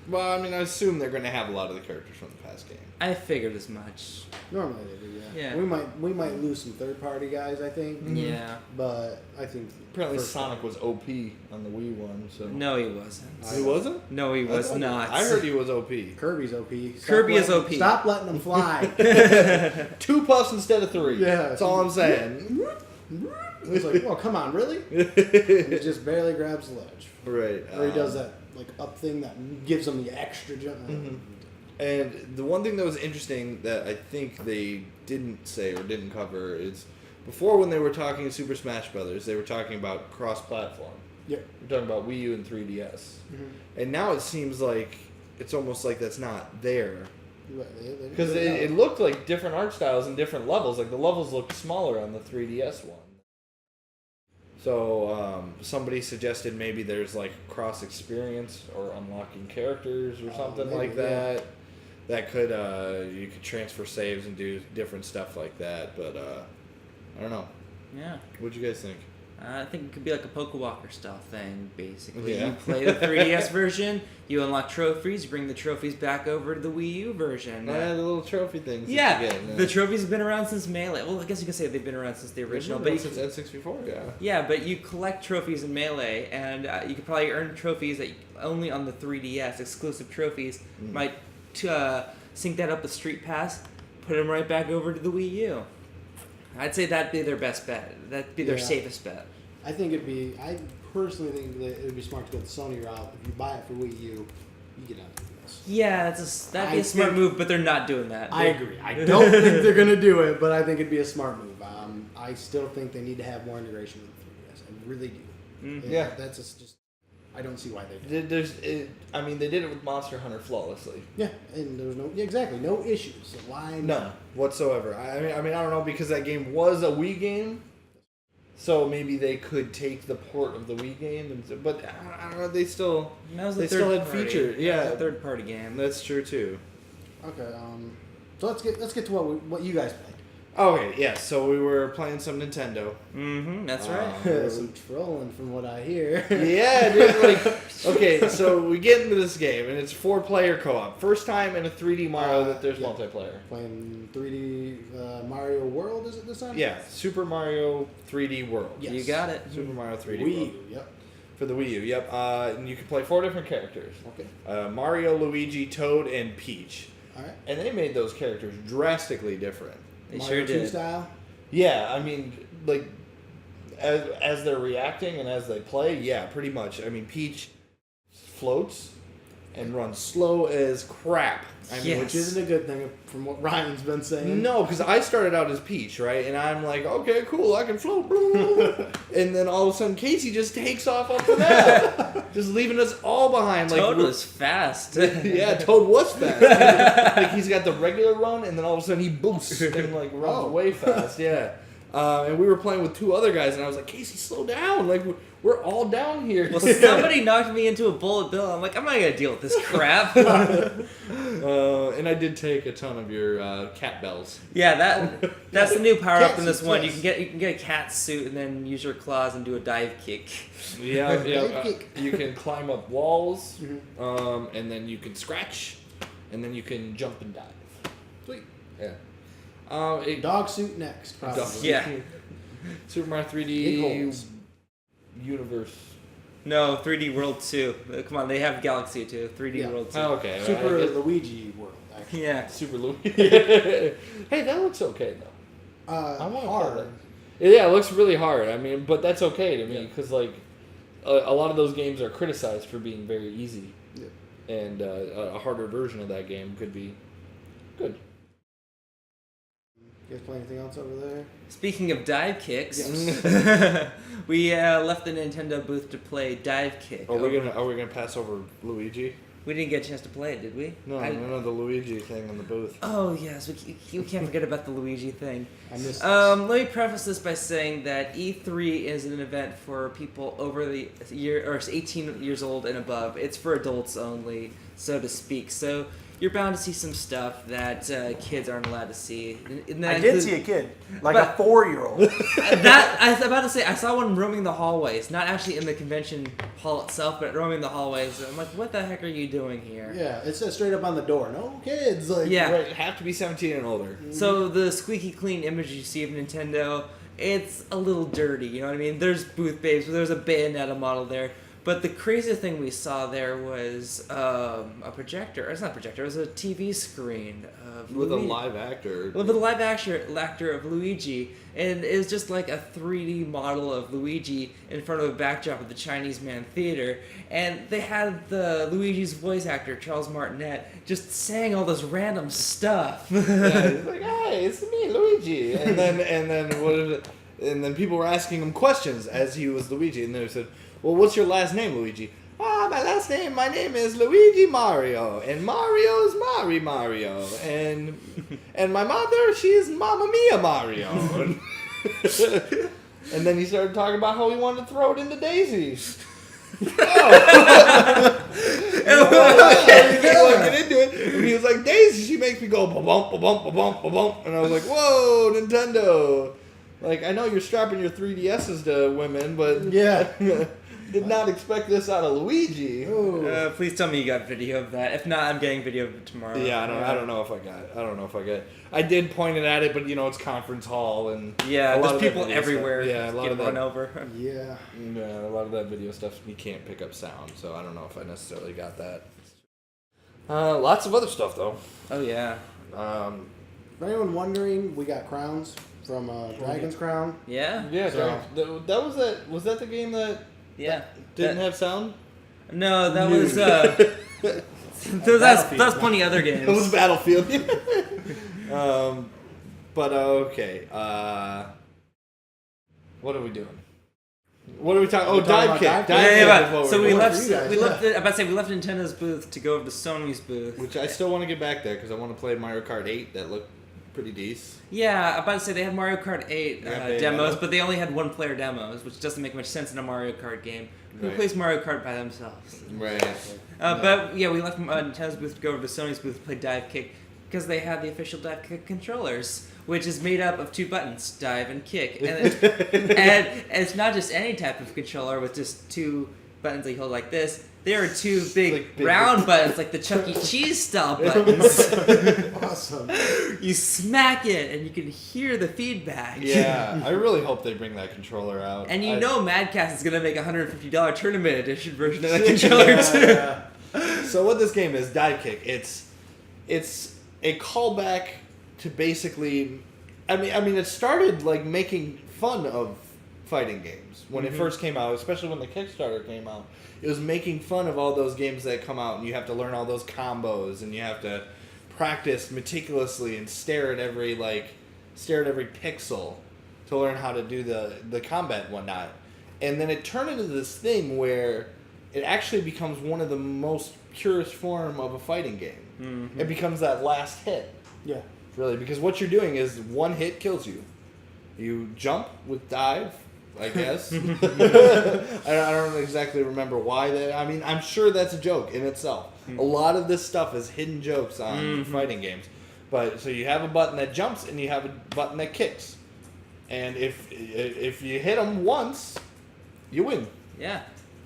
Well, I mean, I assume they're going to have a lot of the characters from the past game. I figured as much. Normally they do, yeah. Yeah. We might lose some third-party guys, I think. Yeah. But I think Apparently Sonic was OP on the Wii one, so... No, he wasn't. He wasn't? No, he was not. I heard he was OP. Kirby's OP. Kirby is OP. Stop letting them fly. 2 puffs instead of 3. Yeah. That's all I'm saying. It's like, oh, come on, really? He just barely grabs the ledge. Right. Or he does that like up thing that gives him the extra jump. Mm-hmm. And the one thing that was interesting that I think they didn't say or didn't cover is before when they were talking Super Smash Brothers, they were talking about cross-platform. Yep. We're talking about Wii U and 3DS. Mm-hmm. And now it seems like it's almost like that's not there. Because They- it looked like different art styles and different levels. Like the levels looked smaller on the 3DS one. So somebody suggested maybe there's like cross experience or unlocking characters or something maybe, like that. That could you could transfer saves and do different stuff like that. But I don't know. Yeah. What'd you guys think? I think it could be like a Pokewalker style thing, basically. Yeah. You play the 3DS version, you unlock trophies, you bring the trophies back over to the Wii U version. The little trophy things. Yeah, that you get, the trophies have been around since Melee. Well, I guess you could say they've been around since the original. but But since N64, yeah. yeah, but you collect trophies in Melee, and you could probably earn trophies that only on the 3DS, exclusive trophies, might sync that up with Street Pass, put them right back over to the Wii U. I'd say that'd be their best bet. That'd be their safest bet. I personally think that it would be smart to go the Sony route. If you buy it for Wii U, you get out of this. Yeah, that'd be a smart move, but they're not doing that. I agree. I don't think they're going to do it, but I think it'd be a smart move. I still think they need to have more integration with the 3DS. I really do. Mm-hmm. Yeah. That's just... I don't see why they did. They did it with Monster Hunter flawlessly. Yeah, and there was no issues. So why not? None whatsoever. I mean, I don't know, because that game was a Wii game, so maybe they could take the port of the Wii game, but I don't know. They still had features. Yeah, a third party game. That's true too. Okay. So let's get to what you guys played. Okay, yeah. So we were playing some Nintendo. Mm-hmm. That's right. Some trolling from what I hear. Yeah, dude. Okay, so we get into this game, and it's 4-player co-op. First time in a 3D Mario that there's multiplayer. Playing 3D Mario World, is it this time? Yeah, Super Mario 3D World. Yes. You got it. Super Mario 3D Wii World. U, yep. For the Wii U, yep. And you can play 4 different characters. Okay. Mario, Luigi, Toad, and Peach. All right. And they made those characters drastically different. They Mario sure 2 did. style? Yeah, I mean, like, as they're reacting and as they play, yeah, pretty much. I mean, Peach floats and runs slow as crap. I mean, Yes. Which isn't a good thing from what Ryan's been saying. No, because I started out as Peach, right? And I'm like, okay, cool, I can float. And then all of a sudden, Casey just takes off up the map, just leaving us all behind. Like, Toad was fast. yeah, Toad was fast. Like, he's got the regular run, and then all of a sudden he boosts and like runs way fast. Yeah. And we were playing with 2 other guys, and I was like, Casey, slow down. Like, we're all down here. Well, somebody knocked me into a bullet bill. I'm like, I'm not gonna deal with this crap. And I did take a ton of your cat bells. Yeah, that's the new power up in this Cat one. suits, You can get a cat suit and then use your claws and do a dive kick. Yeah, Dive kick. you can climb up walls, Mm-hmm. and then you can scratch, and then you can jump and dive. Sweet. Yeah. Dog suit next, probably. Yeah. Super Mario Big 3D holes. Universe. No, 3D World 2. Come on, they have Galaxy 2. 3D Yeah. World 2. Oh, okay. Super I guess- Luigi World, actually. Yeah. Super Luigi. Hey, that looks okay though. I want hard. Yeah, it looks really hard. I mean, but that's okay to me because like a lot of those games are criticized for being very easy, and a harder version of that game could be good. You guys play anything else over there? Speaking of dive kicks, Yes. we left the Nintendo booth to play Dive Kick. Are we gonna pass over Luigi? We didn't get a chance to play it, did we? No, the Luigi thing in the booth. Oh, yes. We can't forget about the Luigi thing. I missed Let me preface this by saying that E3 is an event for people over the year or 18 years old and above. It's for adults only, so to speak. So you're bound to see some stuff that kids aren't allowed to see. And I did see a kid, like but- a 4-year-old. That I was about to say, I saw one roaming the hallways, not actually in the convention hall itself, but roaming the hallways. I'm like, what the heck are you doing here? Yeah, it says straight up on the door, no kids. Like, Yeah. Right, have to be 17 and older. So the squeaky clean image you see of Nintendo, it's a little dirty, you know what I mean? There's booth babes, there's a Bayonetta model there. But the craziest thing we saw there was a projector. It's not a projector, it was a TV screen of With a Luigi. live actor. With a live actor of Luigi. And it was just like a 3D model of Luigi in front of a backdrop of the Chinese Man Theater. And they had the Luigi's voice actor, Charles Martinet, just saying all this random stuff. Yeah, he's like, "Hey, it's me, Luigi." And then what is it? And then people were asking him questions as he was Luigi, and they said, "Well, what's your last name, Luigi?" My name is Luigi Mario, and Mario is Mario, and my mother, she's Mamma Mia Mario. And then he started talking about how he wanted to throw it into Daisy. Get into it, and he was like, "Daisy, she makes me go ba-bump, ba-bump, ba-bump, ba-bump," and I was like, "Whoa, Nintendo!" Like, I know you're strapping your 3DSs to women, but Yeah. did not expect this out of Luigi. Please tell me you got video of that. If not, I'm getting video of it tomorrow. Yeah, I don't know if I got. I did point it at it, but it's conference hall and Yeah, a lot there's of that people video everywhere. Stuff, yeah, a lot of getting run that. over. Yeah. Yeah, a lot of that video stuff you can't pick up sound, so I don't know if I necessarily got that. Lots of other stuff though. Oh yeah. For anyone wondering, we got crowns from Dragon's Crown. Yeah. Yeah, So- that was it. Was that the game that Yeah. didn't have sound? No, that Nude. was that was plenty other games. It was Battlefield. But okay. What are we doing? What are we talking? Oh, We're talking dive about kick. dive Dive kick. kick Yeah, is what so we're we doing. left. for you guys, We yeah. left. I'm about to say we left Nintendo's booth to go over to Sony's booth. Which I still want to get back there because I want to play Mario Kart 8. That looked pretty decent. Yeah, I'm about to say they had Mario Kart 8 Yeah, they demos, had- but they only had one-player demos, which doesn't make much sense in a Mario Kart game. Who Right. plays Mario Kart by themselves? Right. But yeah, we left Nintendo's booth to go over to Sony's booth to play Dive Kick because they had the official Dive Kick controllers, which is made up of 2 buttons, dive and kick. And it's not just any type of controller with just 2 buttons that you hold like this. There are 2 big, Like big- round buttons, like the Chuck E. Cheese style buttons. Awesome. You smack it and you can hear the feedback. Yeah, I really hope they bring that controller out. And you I- know Madcast is going to make a $150 tournament edition version of that controller too. So what this game is, Dive Kick. It's a callback to basically. I mean, it started like making fun of fighting games when it first came out, especially when the Kickstarter came out. It was making fun of all those games that come out, and you have to learn all those combos, and you have to practice meticulously and stare at every pixel to learn how to do the combat and whatnot. And then it turned into this thing where it actually becomes one of the most purest form of a fighting game. Mm-hmm. It becomes that last hit, Yeah. really, because what you're doing is one hit kills you. You jump with dive, I guess. I don't exactly remember why that. I mean, I'm sure that's a joke in itself. A lot of this stuff is hidden jokes on fighting games. But so you have a button that jumps and you have a button that kicks, and if you hit them once, you win. Yeah.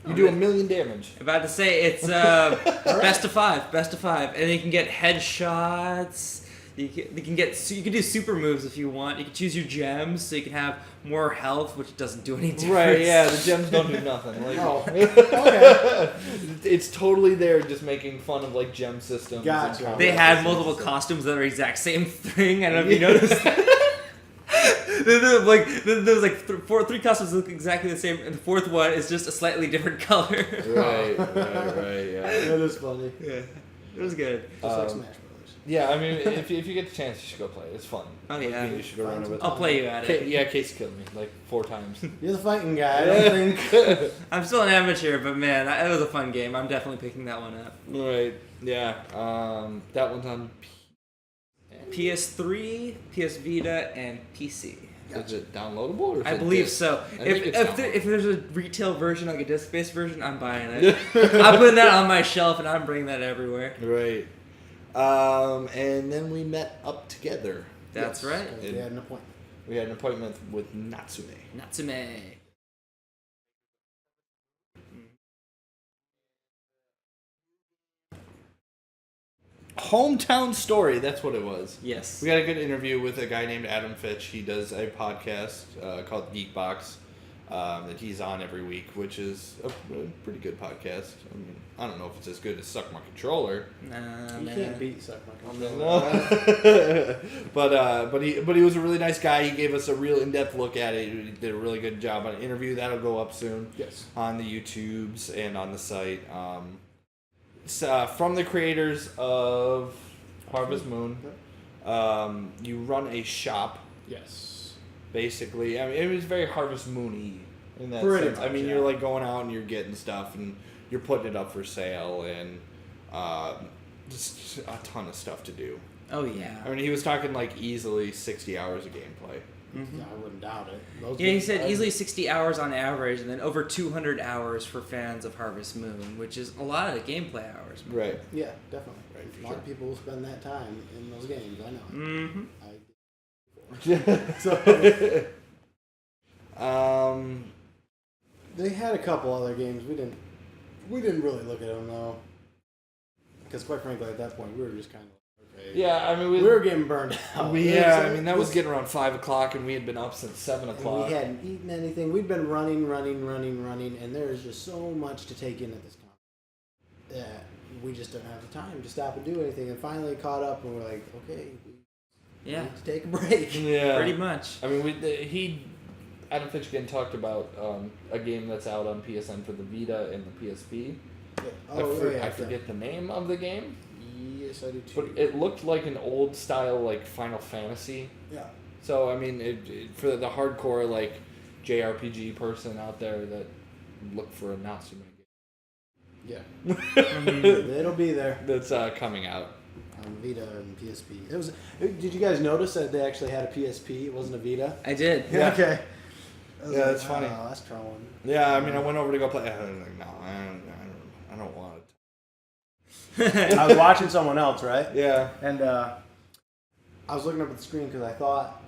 You do 1,000,000 damage. About to say it's best of 5, and you can get headshots. You can do super moves if you want. You can choose your gems, so you can have more health, which doesn't do any difference. Right? Yeah, the gems don't do nothing. Like, Oh. Okay. it's totally there, just making fun of like gem systems. Gotcha. And They combat had systems. multiple costumes that are exact same thing. I don't know if you noticed. There's like 3 costumes that look exactly the same, and the 4th one is just a slightly different color. Right. Yeah. That is funny. Yeah, it was good. Just like Um, Smash Brothers. Yeah, I mean, if you get the chance, you should go play it. It's fun. Oh, yeah. You should go run it with. I'll play you at it. Yeah, Case killed me like 4 times. You're the fighting guy. I don't think. I'm still an amateur, but man, it was a fun game. I'm definitely picking that one up. Right. Yeah. That one's on. PS3, PS Vita, and PC. Is it downloadable or? Is I it believe disc? so. I think it's If there's a retail version, like a disc-based version, I'm buying it. I'm putting that on my shelf, and I'm bringing that everywhere. Right. And then we met up together. That's right. We had an appointment. We had an appointment with Natsume. Natsume. Hometown Story, that's what it was. Yes. We got a good interview with a guy named Adam Fitch. He does a podcast called Geekbox that he's on every week, which is a pretty good podcast. I mean, I don't know if it's as good as Suck My Controller. Nah, You man. can't beat Suck My Controller. No. but he was a really nice guy. He gave us a real in-depth look at it. He did a really good job on an interview. That'll go up soon. Yes. On the YouTubes and on the site. From the creators of Harvest Moon. You run a shop, Yes. basically. I mean, it was very Harvest Moon-y in that Pretty sense. I much, mean, yeah. you're like going out and you're getting stuff and you're putting it up for sale and just a ton of stuff to do. Oh, yeah. I mean, he was talking like easily 60 hours of gameplay. Yeah, I wouldn't doubt it. Those Yeah, he games- said easily 60 hours on average, and then over 200 hours for fans of Harvest Moon, which is a lot of gameplay hours. Right. Yeah, definitely. Right, for A lot sure. of people will spend that time in those games. I know. Mm-hmm. So they had a couple other games. We didn't really look at them though, because quite frankly, at that point, we were just kind of like, okay. Yeah, I mean, we were getting burned out. I mean, that was getting around 5 o'clock, and we had been up since 7 And o'clock. we hadn't eaten anything. We'd been running, and there is just so much to take in at this conference that we just don't have the time to stop and do anything. And finally caught up, and we're like, okay, we Yeah, need to take a break. Yeah. pretty much. I mean, Adam Fitch again talked about a game that's out on PSN for the Vita and the PSP. Yeah. I forget the name of the game, Yes, I do too. but it looked like an old style like Final Fantasy. Yeah. So I mean, for the hardcore like JRPG person out there that look for a Natsume Yeah. game, It'll be there that's coming out. on Vita and PSP. It was. Did you guys notice that they actually had a PSP? It wasn't a Vita. I did. Yeah. Okay. I was Yeah, like, that's funny. Oh, that's trolling. Yeah, I mean, I went over to go play. I was like, no, I don't want it. I was watching someone else, right? Yeah. And I was looking up at the screen because I thought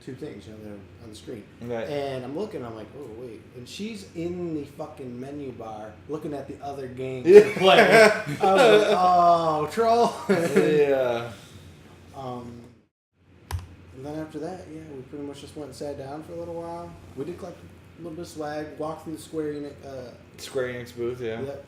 two things, they're on the screen. Right. And I'm looking, I'm like, oh wait, and she's in the fucking menu bar looking at the other games Yeah. to play. I was like, oh, troll. Yeah. And then after that, yeah, we pretty much just went and sat down for a little while. We did collect a little bit of swag, walked through the Square Enix. Square Enix booth, yeah. Yep.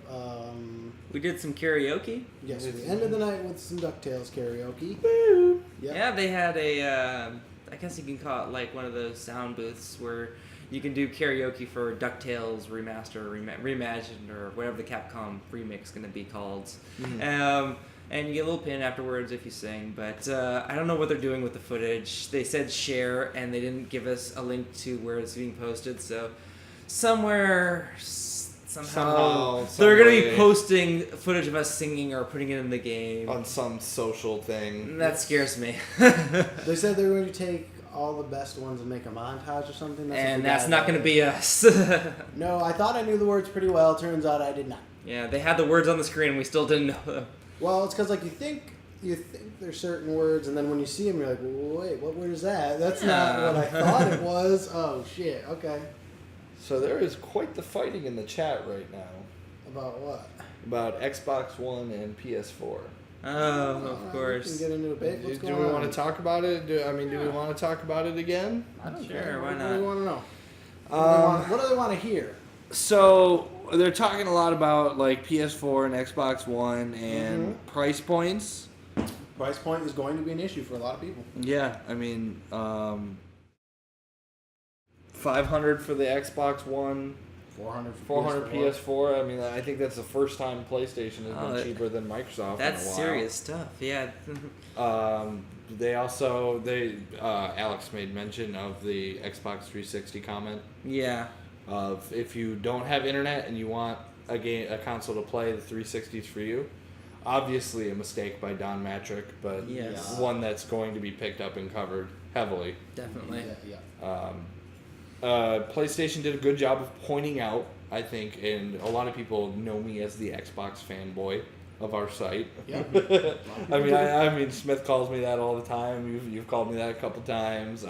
We did some karaoke. Yes, we ended the night with some DuckTales karaoke. Woo. Yep. Yeah, they had a, I guess you can call it like one of those sound booths where you can do karaoke for DuckTales Remaster, Reimagined, or whatever the Capcom remix is going to be called. And you get a little pin afterwards if you sing, but I don't know what they're doing with the footage. They said share, and they didn't give us a link to where it's being posted, so somehow they're going to be posting footage of us singing or putting it in the game. On some social thing. That scares me. They said they were going to take all the best ones and make a montage or something. And that's not going to be us. No, I thought I knew the words pretty well. Turns out I did not. Yeah, they had the words on the screen and we still didn't know them. Well, it's because like you think there's certain words, and then when you see them, you're like, well, wait, what word is that? That's not what I thought it was. Oh shit. Okay. So there is quite the fighting in the chat right now About what? about Xbox One and PS4. Oh, Alright, of course. We can get into a debate. What's Do going we on? want to talk about it? Do we want to talk about it again? I don't Sure, care. why What do not? you want to know? What do they want to hear? So they're talking a lot about like PS4 and Xbox One and price points. Price point is going to be an issue for a lot of people. Yeah, I mean, $500 for the Xbox One, 400 $400 PS4. I mean, I think that's the first time PlayStation has Oh, been cheaper than Microsoft. That's in a while. serious stuff, yeah. Alex made mention of the Xbox 360 comment Yeah. of if you don't have internet and you want a console to play, the 360 is for you. Obviously a mistake by Don Matrick, but Yes. one that's going to be picked up and covered heavily. Definitely. Yeah. PlayStation did a good job of pointing out, I think, and a lot of people know me as the Xbox fanboy. of our site. Yeah. I mean, Smith calls me that all the time. You've called me that a couple times.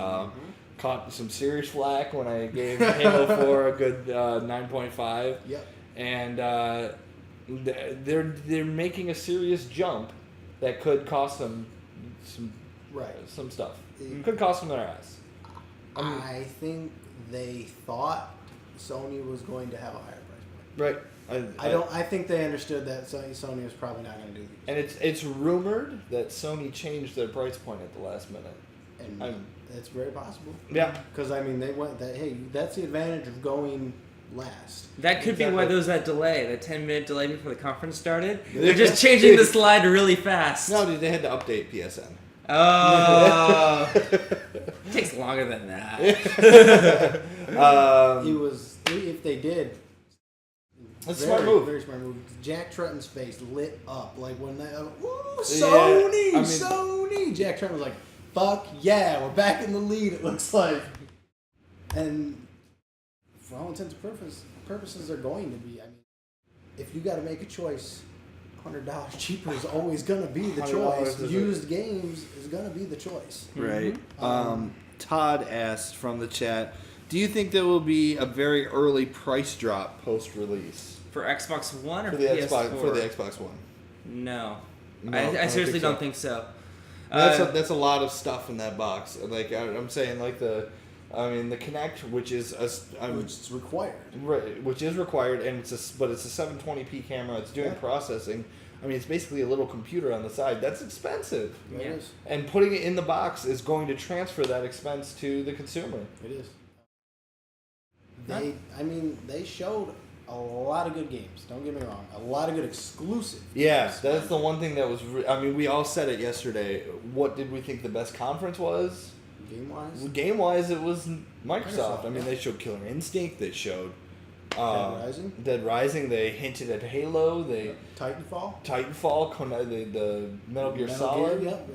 Caught some serious flack when I gave Halo 4 a good 9.5. Yep. And they're making a serious jump that could cost them some stuff. It could cost them their ass. I think they thought Sony was going to have a higher price point. Right. I think they understood that Sony was probably not going to do these. And it's rumored that Sony changed their price point at the last minute. And it's very possible. Yeah. Because they went that. Hey, that's the advantage of going last. That could be why there was that delay, that 10-minute delay before the conference started. They're just changing the slide really fast. No, dude, they had to update PSN. Oh, it takes longer than that. If they did. That's a smart move. Very smart move. Jack Tretton's face lit up like when they, Sony, yeah, Sony. Jack Tretton was like, "Fuck yeah, we're back in the lead." It looks like, and for all intents and purposes, they're going to be. I mean, if you got to make a choice, $100 cheaper is always going to be the choice. Used games is going to be the choice. Right. Todd asked from the chat, do you think there will be a very early price drop post-release? For Xbox One or for the PS4? For the Xbox One. No. I seriously don't think so. That's a lot of stuff in that box. Like I'm saying, like the Kinect, which is required. Right, which is required, and it's a 720p camera. It's doing processing. I mean, it's basically a little computer on the side. That's expensive. Yeah. It is. And putting it in the box is going to transfer that expense to the consumer. It is. They showed a lot of good games. Don't get me wrong. A lot of good exclusive games. Yeah, that's the one thing that was... we all said it yesterday. What did we think the best conference was? Game-wise? Game-wise, it was Microsoft. I mean, they showed Killer Instinct. They showed... Dead Rising. They hinted at Halo. Titanfall, the Metal Gear Solid. Yep.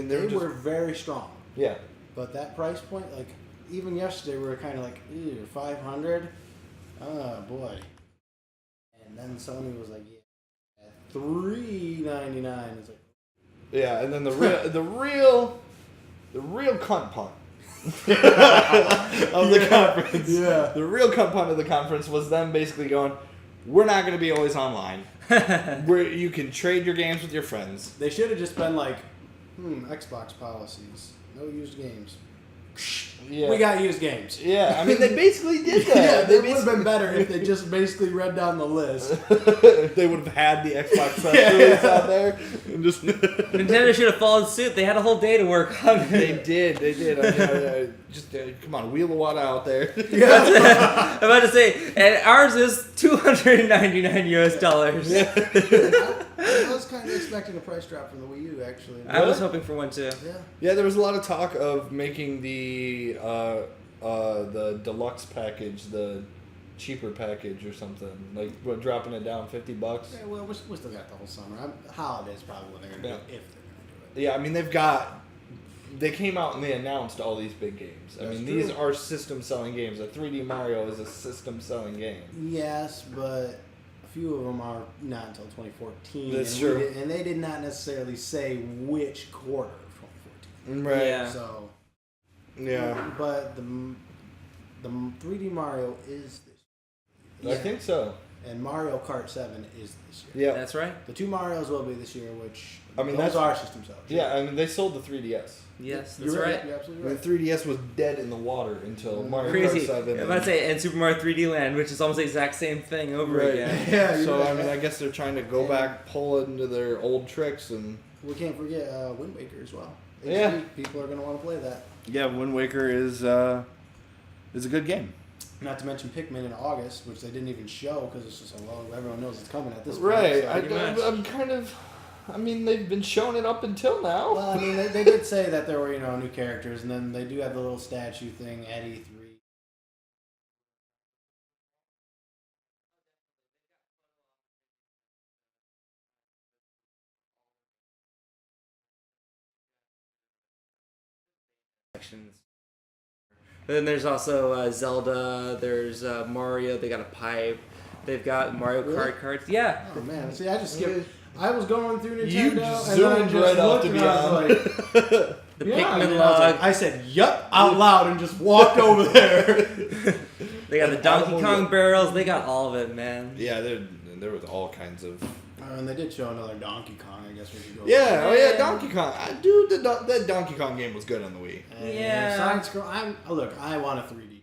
They were very strong. Yeah. But that price point, like, even yesterday, we were kind of like, ew, 500? Oh, boy. And then Sony was like, yeah, at $399. It's like... Yeah, and then the real cunt punt of the conference. Yeah. The real cunt punt of the conference was them basically going, we're not going to be always online. You can trade your games with your friends. They should have just been like, Xbox policies. No used games. Yeah. We got used games. Yeah, I mean, they basically did that. Yeah, it would have been better if they just basically read down the list. They would have had the Xbox release out there. And just Nintendo should have followed suit. They had a whole day to work on it. They did. I mean, just come on, wheel the water out there. Yeah. I'm about to say, and ours is $299 US. Yeah. I was kind of expecting a price drop from the Wii U, actually. I was hoping for one too. Yeah, there was a lot of talk of making the deluxe package, the cheaper package or something, like dropping it down $50. Yeah, well, we still got the whole summer. Holiday's probably what they're gonna do if they're gonna do it. Yeah, I mean they came out and they announced all these big games. These are system selling games. A 3D Mario is a system selling game. Yes, but a few of them are not until 2014. That's true. And they did not necessarily say which quarter of 2014. Right. Yeah. So. Yeah. But the 3D Mario is this year. I think so. And Mario Kart 7 is this year. Yeah. That's right. The two Marios will be this year, which those are system sellers. Yeah, I mean they sold the 3DS. Yes, that's You're right. You're absolutely I right. mean, 3DS was dead in the water until Mario Crazy. Kart 7. I'm about to say, and Super Mario 3D Land, which is almost the exact same thing over again. Yeah. So right. I mean, I guess they're trying to go back, pull into their old tricks, and We can't forget Wind Waker as well. Yeah. People are going to want to play that. yeah, Wind Waker is a good game. Not to mention Pikmin in August, which they didn't even show because it's just everyone knows it's coming at this point. Right. So I'm kind of. I mean, they've been showing it up until now. well, I mean, they did say that there were new characters, and then they do have the little statue thing at E3. Then there's also Zelda. There's Mario. They got a pipe. They've got Mario Kart cards. Yeah. Oh man, see, I just skipped. I was going through Nintendo, You and then I zoomed just right off looked to and be I was on. like, The yeah, Pikmin and log. I said, "Yup," out loud, and just walked over there. They got the Donkey Kong barrels. They got all of it, man. Yeah, there was all kinds of. And they did show another Donkey Kong. I guess we could go. Yeah, oh yeah, Donkey Kong. Dude, that Donkey Kong game was good on the Wii. Yeah. Side scroll. Look, I want a 3D.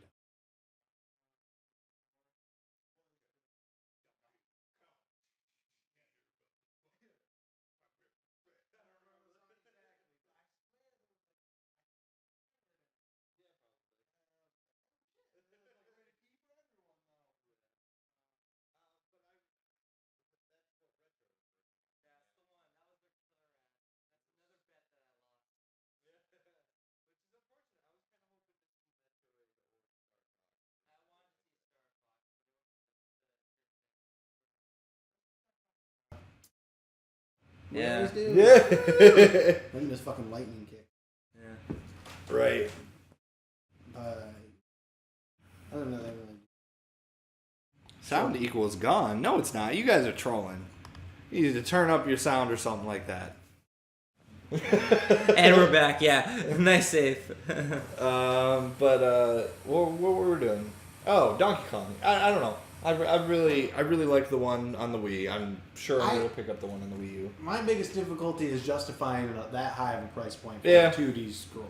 Yeah. Yeah. Then this fucking lightning kick. Yeah. Right. But other than that, really. Sound equals gone. No, it's not. You guys are trolling. You need to turn up your sound or something like that. And we're back. Yeah. Nice save. What were we doing? Oh, Donkey Kong. I don't know. I really like the one on the Wii. I'm sure I'm gonna pick up the one on the Wii U. My biggest difficulty is justifying that high of a price point for Yeah. a 2D scroller.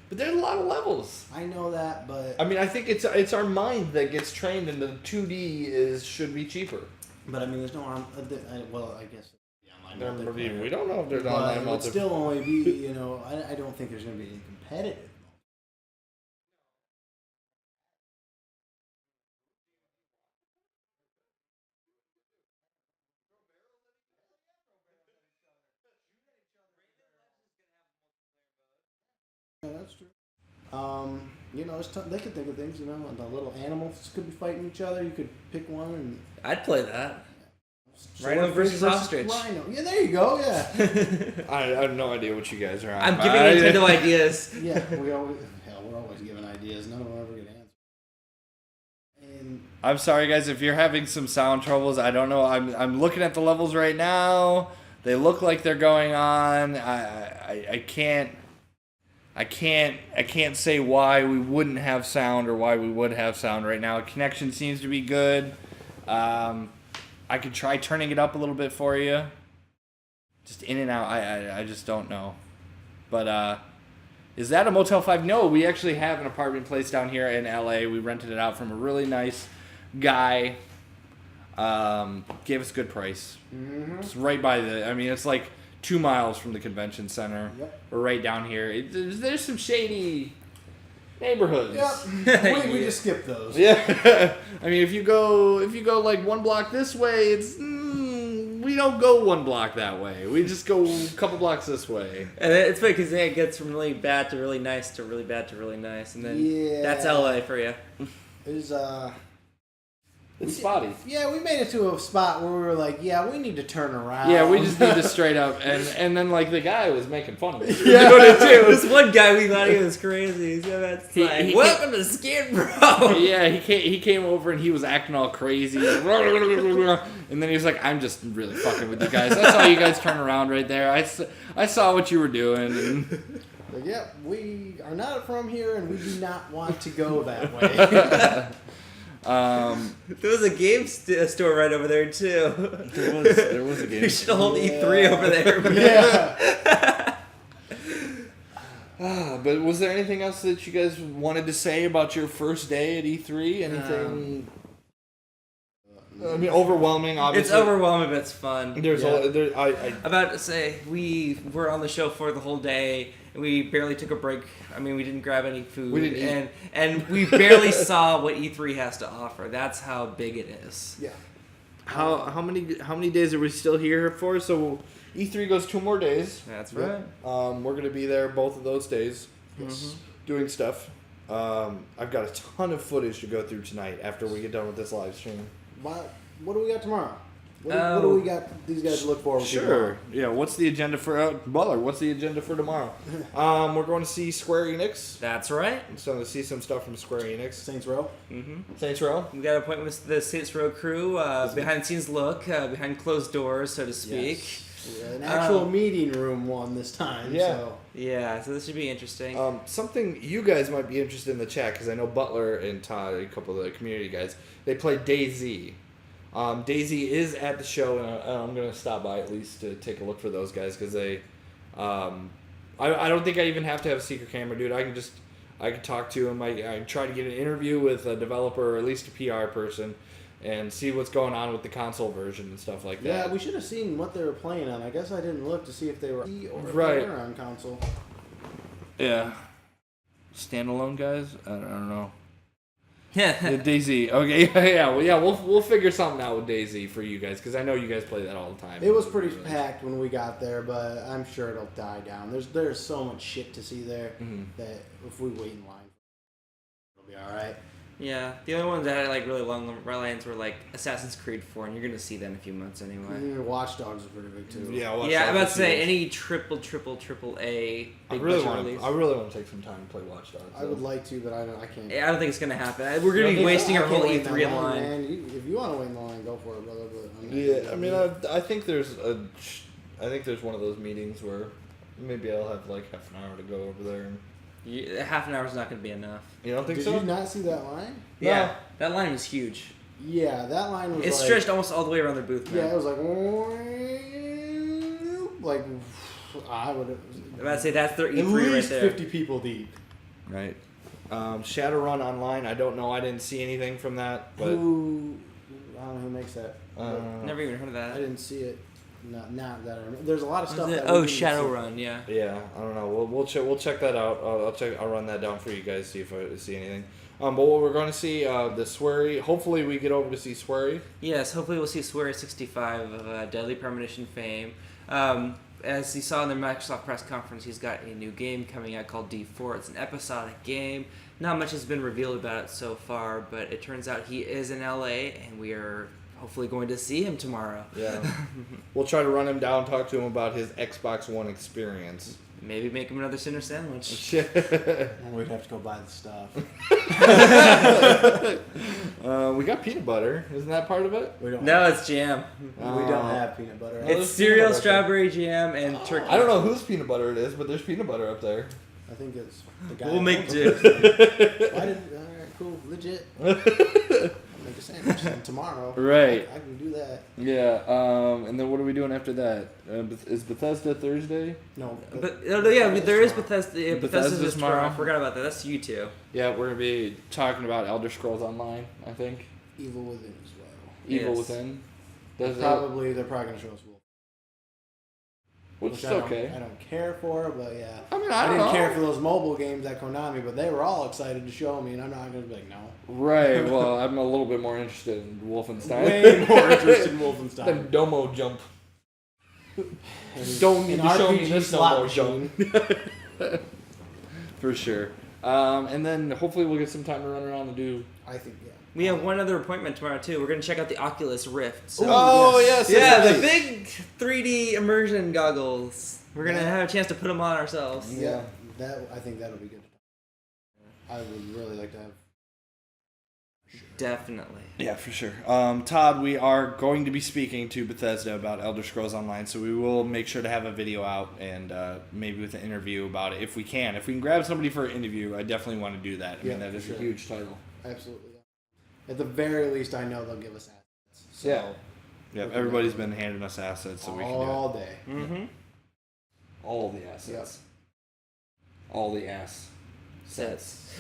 But there's a lot of levels. I know that, but I mean, I think it's our mind that gets trained into 2D should be cheaper. I mean, there's no well, I guess the online multiplayer. We don't know if there's But online it would multiplayer. still only be, I don't think there's going to be any competitive. Yeah, that's true. They could think of things, and the little animals could be fighting each other. You could pick one and I'd play that. Sword Rhino versus ostrich. Rhino. Yeah, there you go. Yeah. I have no idea what you guys are on. I'm giving Nintendo ideas. Yeah, we're always giving ideas. None of them ever get answered. And I'm sorry, guys, if you're having some sound troubles. I don't know. I'm looking at the levels right now. They look like they're going on. I can't say why we wouldn't have sound or why we would have sound right now. Connection seems to be good. I could try turning it up a little bit for you. Just in and out. I just don't know. But is that a Motel 5? No, we actually have an apartment place down here in LA. We rented it out from a really nice guy. Gave us a good price. Mm-hmm. It's right by it's like 2 miles from the convention center. Yep. We're right down here. There's some shady neighborhoods. Yep. We just skip those. Yeah. I mean, if you go like 1 block this way, we don't go 1 block that way. We just go a couple blocks this way. And it's funny because it gets from really bad to really nice to really bad to really nice, and then that's LA for you. It's spotty. Yeah, we made it to a spot where we were like, yeah, we need to turn around. Yeah, we just need to straight up, and then like the guy was making fun of me. Yeah, this one guy we thought he was crazy. So that's welcome to Skid Row. Yeah, he came over and he was acting all crazy, and then he was like, "I'm just really fucking with you guys. I saw you guys turn around right there. I saw what you were doing." And like, yeah, we are not from here, and we do not want to go that way. There was a game store right over there too. There was a game. We should hold E3 over there. Yeah. But was there anything else that you guys wanted to say about your first day at E3? Anything? I mean, overwhelming. Obviously, it's overwhelming, but it's fun. I'm about to say we were on the show for the whole day. We barely took a break. I mean, we didn't grab any food. We didn't eat. And we barely saw what E3 has to offer. That's how big it is. Yeah. How many days are we still here for? So E3 goes 2 more days. That's right. We're gonna be there both of those days, Mm-hmm. doing stuff. I've got a ton of footage to go through tonight after we get done with this live stream. What do we got tomorrow? What do we got these guys to look forward to? Sure. Yeah. What's the agenda for Butler? What's the agenda for tomorrow? We're going to see Square Enix. That's right. So to see some stuff from Square Enix. Saints Row. Mm-hmm. Saints Row. We got an appointment with the Saints Row crew. Behind the scenes look, behind closed doors, so to speak. Yes. An actual meeting room one this time. Yeah. So. Yeah, so this should be interesting. Something you guys might be interested in the chat, because I know Butler and Todd, a couple of the community guys, they play DayZ. DayZ is at the show, and I'm going to stop by at least to take a look for those guys, because they... I don't think I even have to have a secret camera, dude. I can talk to him. I try to get an interview with a developer or at least a PR person and see what's going on with the console version and stuff like that. Yeah, we should have seen what they were playing on. I guess I didn't look to see if they were or if Right. they were on console. Yeah. Standalone guys? I don't know. Yeah. DayZ. Okay, yeah. We'll figure something out with DayZ for you guys, because I know you guys play that all the time. It was pretty packed when we got there, but I'm sure it'll die down. There's so much shit to see there that if we wait in line, it'll be all right. Yeah, the only ones that had like really long lines were like Assassin's Creed 4, and you're gonna see that in a few months anyway. Watch Dogs is pretty big too. Yeah, Yeah, I'm about to say any triple A I big really budget release. want to take some time to play Watch Dogs. I would like to, but I can't. Yeah, I don't think it's gonna happen. We're gonna be wasting our whole E3 in line. Man. If you want to wait in the line, go for it, brother. But Yeah, I mean, I think there's one of those meetings where maybe I'll have like half an hour to go over there. And, Half an hour is not gonna be enough. you don't think Did so? you not see that line? Yeah, that line was huge. Yeah, that line was. It stretched almost all the way around their booth. Yeah, Man. it was like I would. I'm about to say that's their At E3 least right there. 50 people deep. Right. Shadowrun Online. I don't know. I didn't see anything from that, but I don't know who makes that. Never even heard of I that. didn't see it. Not that I remember. There's a lot of stuff. That Oh, we didn't Shadowrun, yeah. yeah, I don't know. We'll check that out. I'll run that down for you guys, see if I see anything. But what we're going to see, the Swery. Hopefully, we get over to see Swery. Yes, hopefully we'll see Swear 65 of Deadly Premonition fame. As you saw in the Microsoft press conference, he's got a new game coming out called D4. It's an episodic game. Not much has been revealed about it so far, but it turns out he is in LA, and we are hopefully going to see him tomorrow. Yeah. We'll try to run him down, talk to him about his Xbox One experience. Maybe make him another Sinner sandwich. And we'd have to go buy the stuff. We got peanut butter. Isn't that part of it? We don't. No, it's jam. We don't have peanut butter. Oh, It's there's cereal, peanut butter. strawberry jam, and turkey. I don't know whose peanut butter it is, but there's peanut butter up there. I think it's the guy. We'll that make owns do. it. All right, cool, legit. Make a sandwich and tomorrow. Right. I can do that. Yeah. And then what are we doing after that? Is Bethesda Thursday? No. But there is Bethesda. Yeah, Bethesda's Bethesda's tomorrow. I tomorrow. forgot about that. That's you two. Yeah, we're gonna be talking about Elder Scrolls Online. I think Evil Within as well. Evil Yes. Within. Does They're probably gonna show us Wolf. which is I don't- okay. I don't care for, but yeah. I mean, I I don't didn't know. care for those mobile games at Konami, but they were all excited to show me, and I'm not gonna be like, no. Right. Well, I'm a little bit more interested in Wolfenstein. Way more interested in Wolfenstein. than Domo Jump. And Don't need an to show me RPG this slot Domo machine. Jump. For sure. And then hopefully we'll get some time to run around and do. I think, yeah. We have one other appointment tomorrow too. We're gonna check out the Oculus Rift. So. Oh yes. Yeah, yes. the big 3D immersion goggles. We're gonna have a chance to put them on ourselves. Yeah, I think that'll be good. I would really like to have. Definitely. Yeah, for sure. Todd, we are going to be speaking to Bethesda about Elder Scrolls Online, so we will make sure to have a video out and maybe with an interview about it if we can. If we can grab somebody for an interview, I definitely want to do that. I mean, that is a huge title. Absolutely. At the very least, I know they'll give us assets. So Yeah, everybody's been handing us assets, so we can do it. all day. Mm-hmm. All the assets. All the ass. Sets.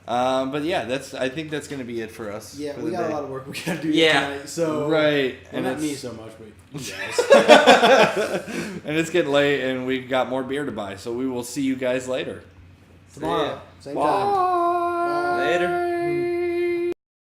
But yeah, I think that's gonna be it for us. Yeah, for we the got day. a lot of work we gotta do Yeah. tonight. So Right, and not it's- me so much, but you guys. And it's getting late, and we got more beer to buy, so we will see you guys later. Tomorrow, same Bye. time. Later.